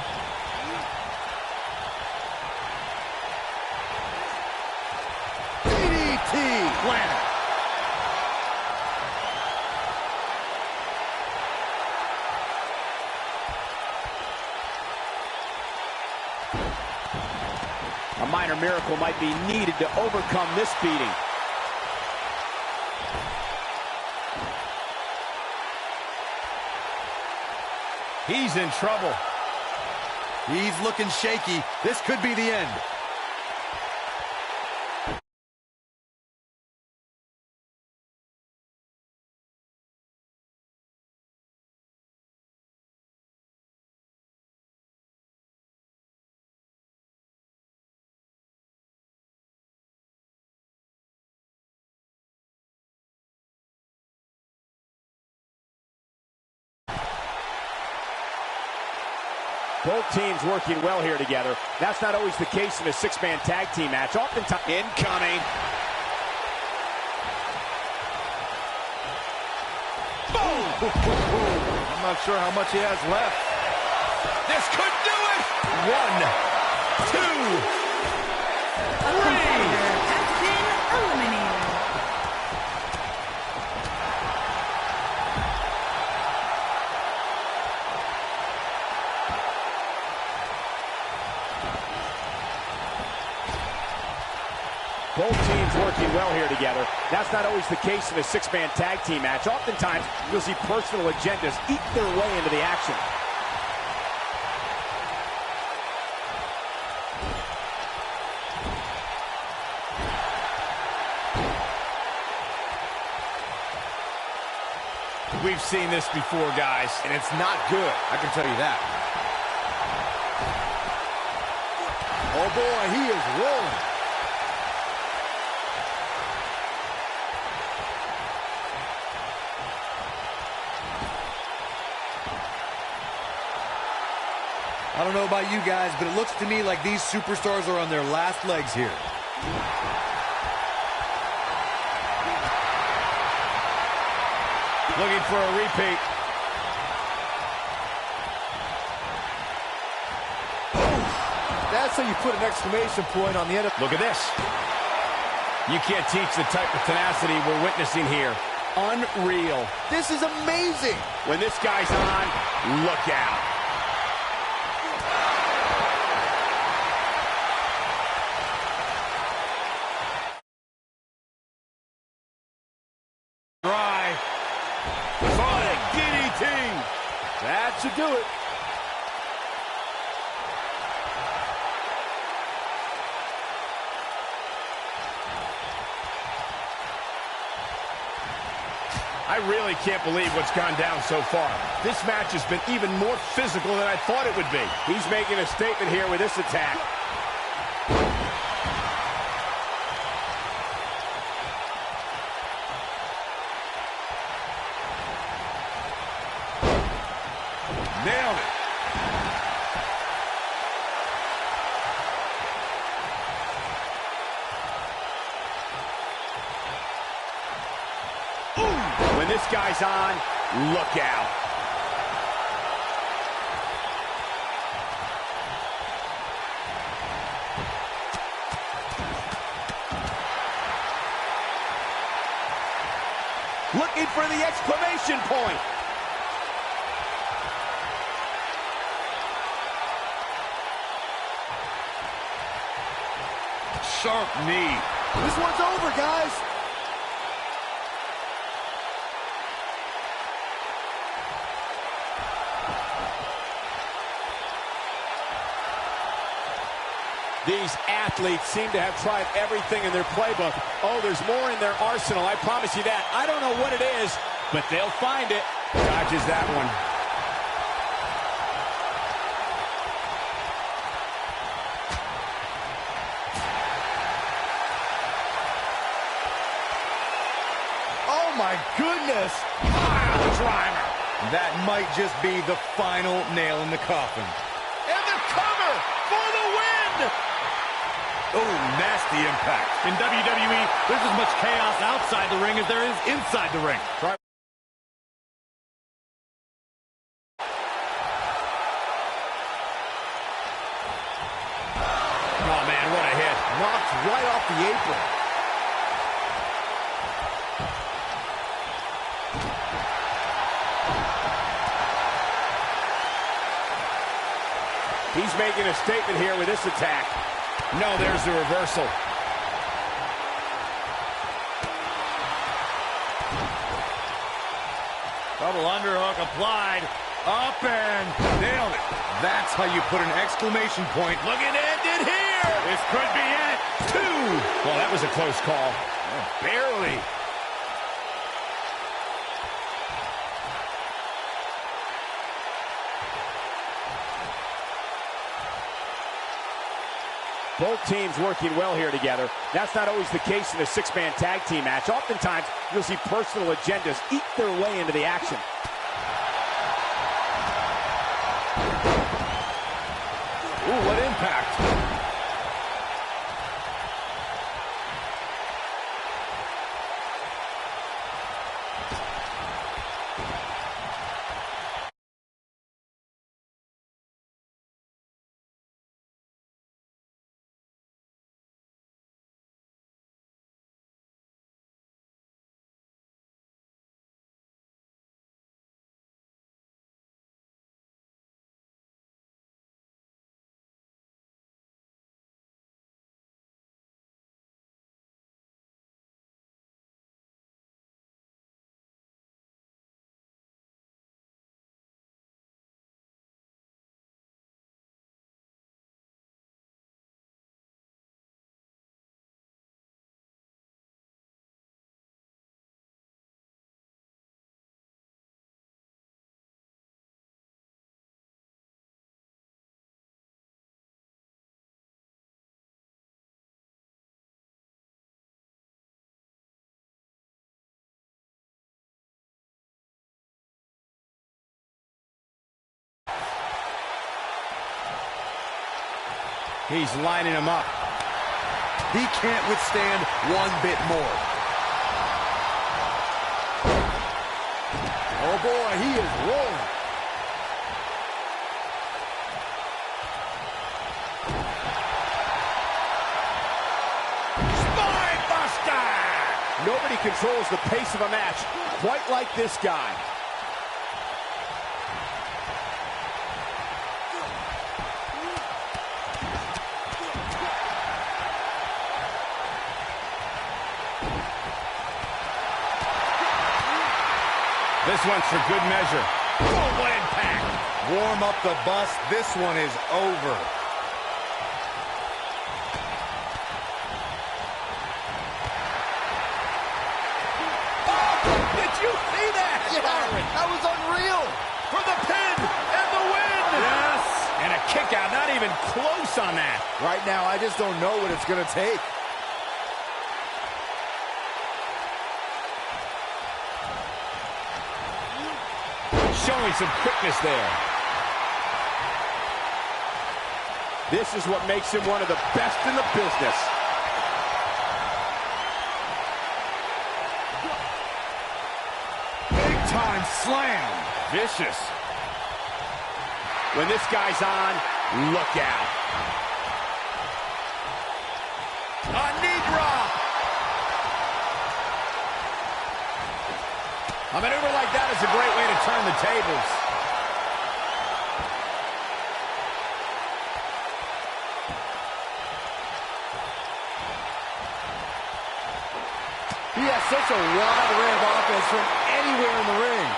minor miracle might be needed to overcome this beating. He's in trouble. He's looking shaky. This could be the end. Both teams working well here together. That's not always the case in a six-man tag team match. Oftentimes, incoming. Boom! I'm not sure how much he has left. This could do it! 1, 2, 3. A competitor has been eliminated. Both teams working well here together. That's not always the case in a six-man tag team match. Oftentimes, you'll see personal agendas eat their way into the action. We've seen this before, guys, And it's not good, I can tell you that. Oh boy, he is rolling. I don't know about you guys, but it looks to me like these superstars are on their last legs here. looking for a repeat. That's how you put an exclamation point on the end of... Look at this. You can't teach the type of tenacity we're witnessing here. Unreal. This is amazing. When this guy's on, look out. Dry. Sonic DDT. That should do it. I really can't believe what's gone down so far. This match has been even more physical than I thought it would be. He's making a statement here with this attack. Nailed it. When this guy's on, look out. Looking for the exclamation point. Sharp knee. This one's over, guys. These athletes seem to have tried everything in their playbook. Oh, there's more in their arsenal, I promise you that. I don't know what it is, but they'll find it. Dodges that one. Oh, my goodness. Pile driver. That might just be the final nail in the coffin. And the cover for the win. Oh, nasty impact. In WWE, there's as much chaos outside the ring as there is inside the ring. Oh, man, what a hit. Knocked right off the apron. He's making a statement here with this attack. No, there's the reversal. Double underhook applied. Up and nailed it. That's how you put an exclamation point. Looking to end it here. This could be it. 2. Well, that was a close call. Barely. Both teams working well here together. That's not always the case in a six-man tag team match. Oftentimes, you'll see personal agendas eat their way into the action. Ooh, what impact. He's lining him up. He can't withstand one bit more. Oh boy, he is rolling. Spine buster! Nobody controls the pace of a match quite like this guy. This one's for good measure. Oh, what impact. Warm up the bus. This one is over. Oh, did you see that? Yeah, that was unreal. For the pin and the win. Yes. And a kick out, not even close on that. Right now, I just don't know what it's going to take. Showing some quickness there. This is what makes him one of the best in the business. Big time slam. Vicious. When this guy's on, look out. A knee drop. A maneuver like that is a great way to turn the tables. He has such a wide array of offense from anywhere in the ring.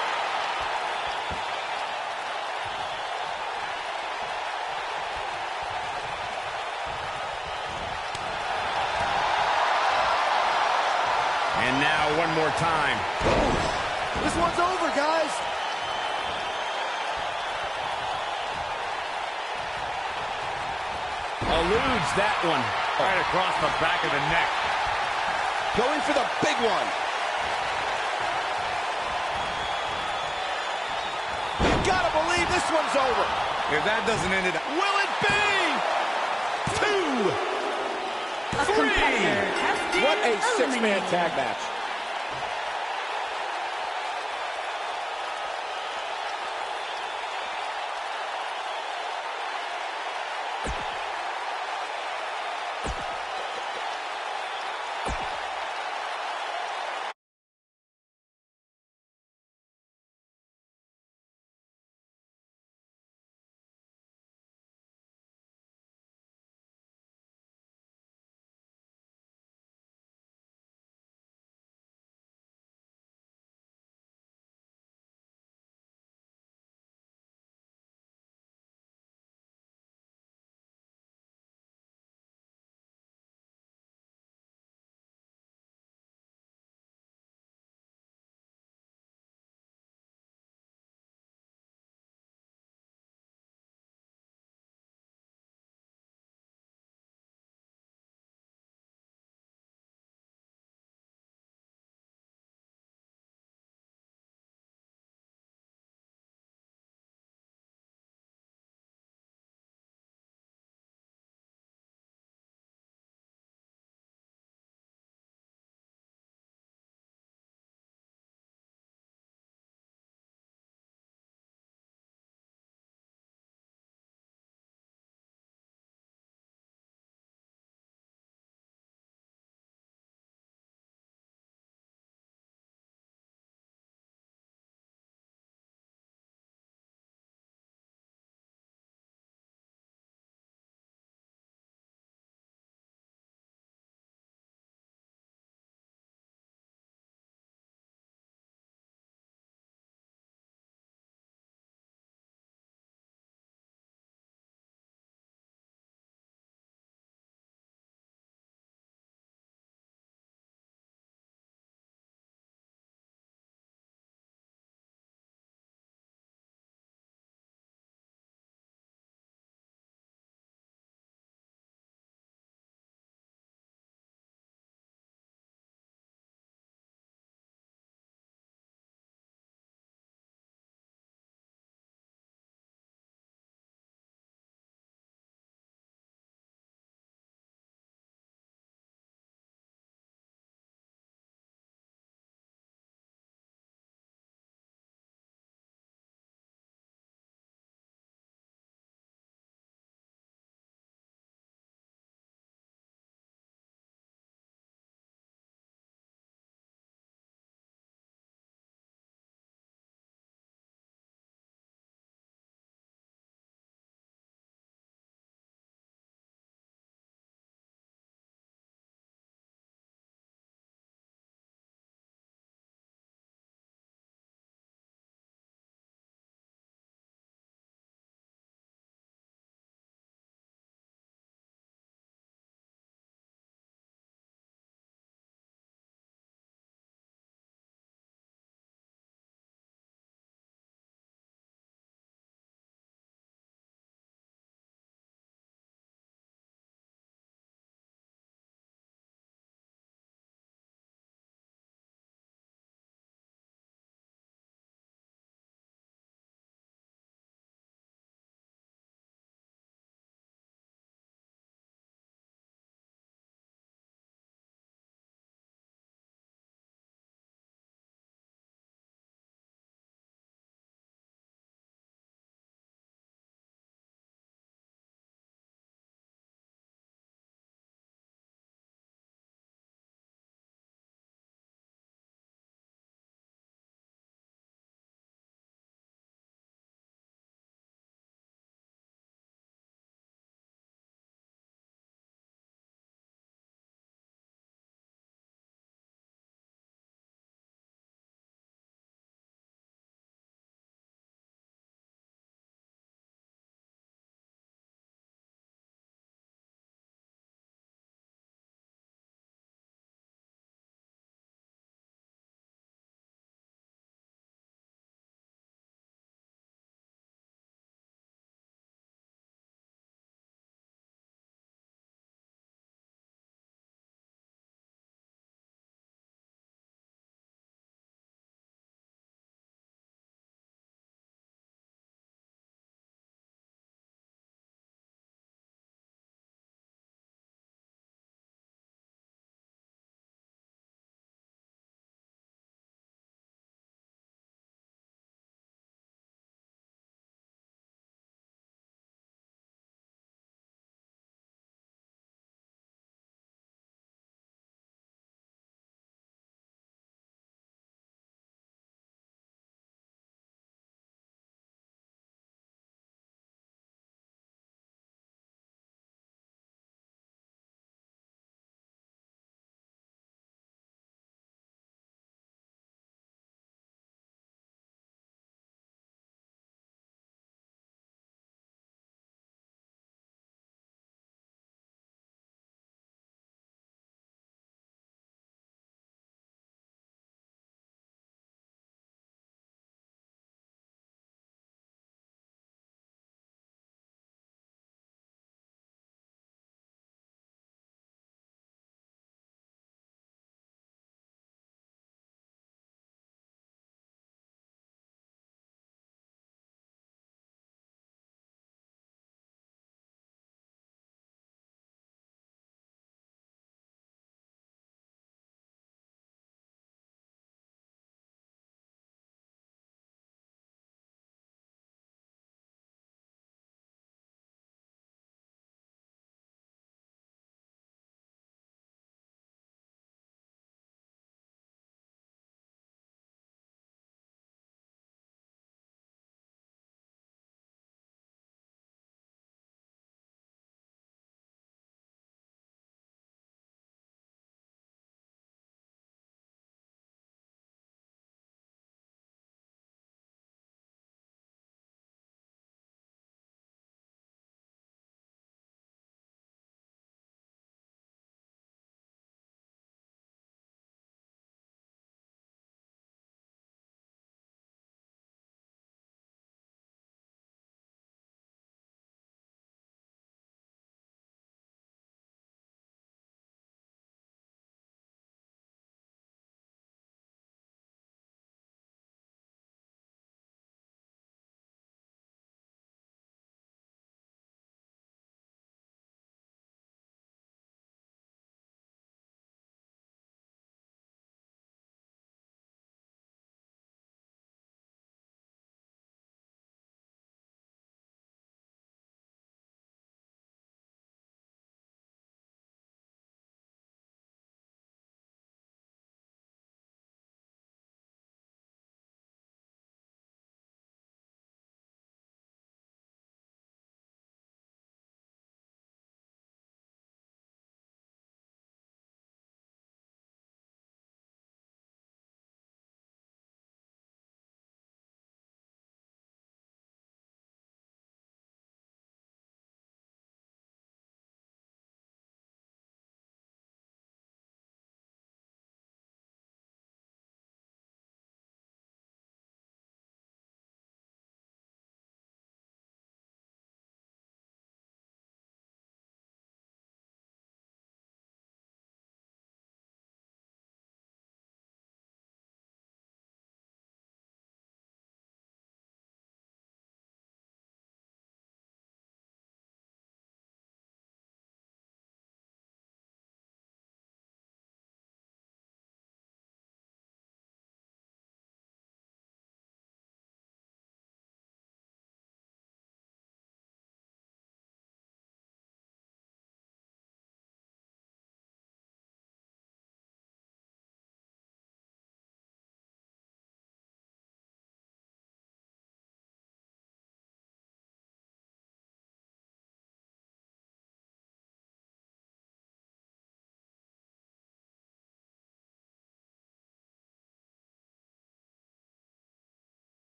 And now one more time. This one's over, guys. Eludes that one. Right across the back of the neck. Going for the big one. You gotta believe this one's over. If that doesn't end it, Will it be? 2. A competitor has been What a six-man eliminated. tag match.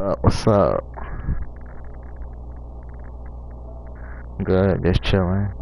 up? What's up? Good, just chilling.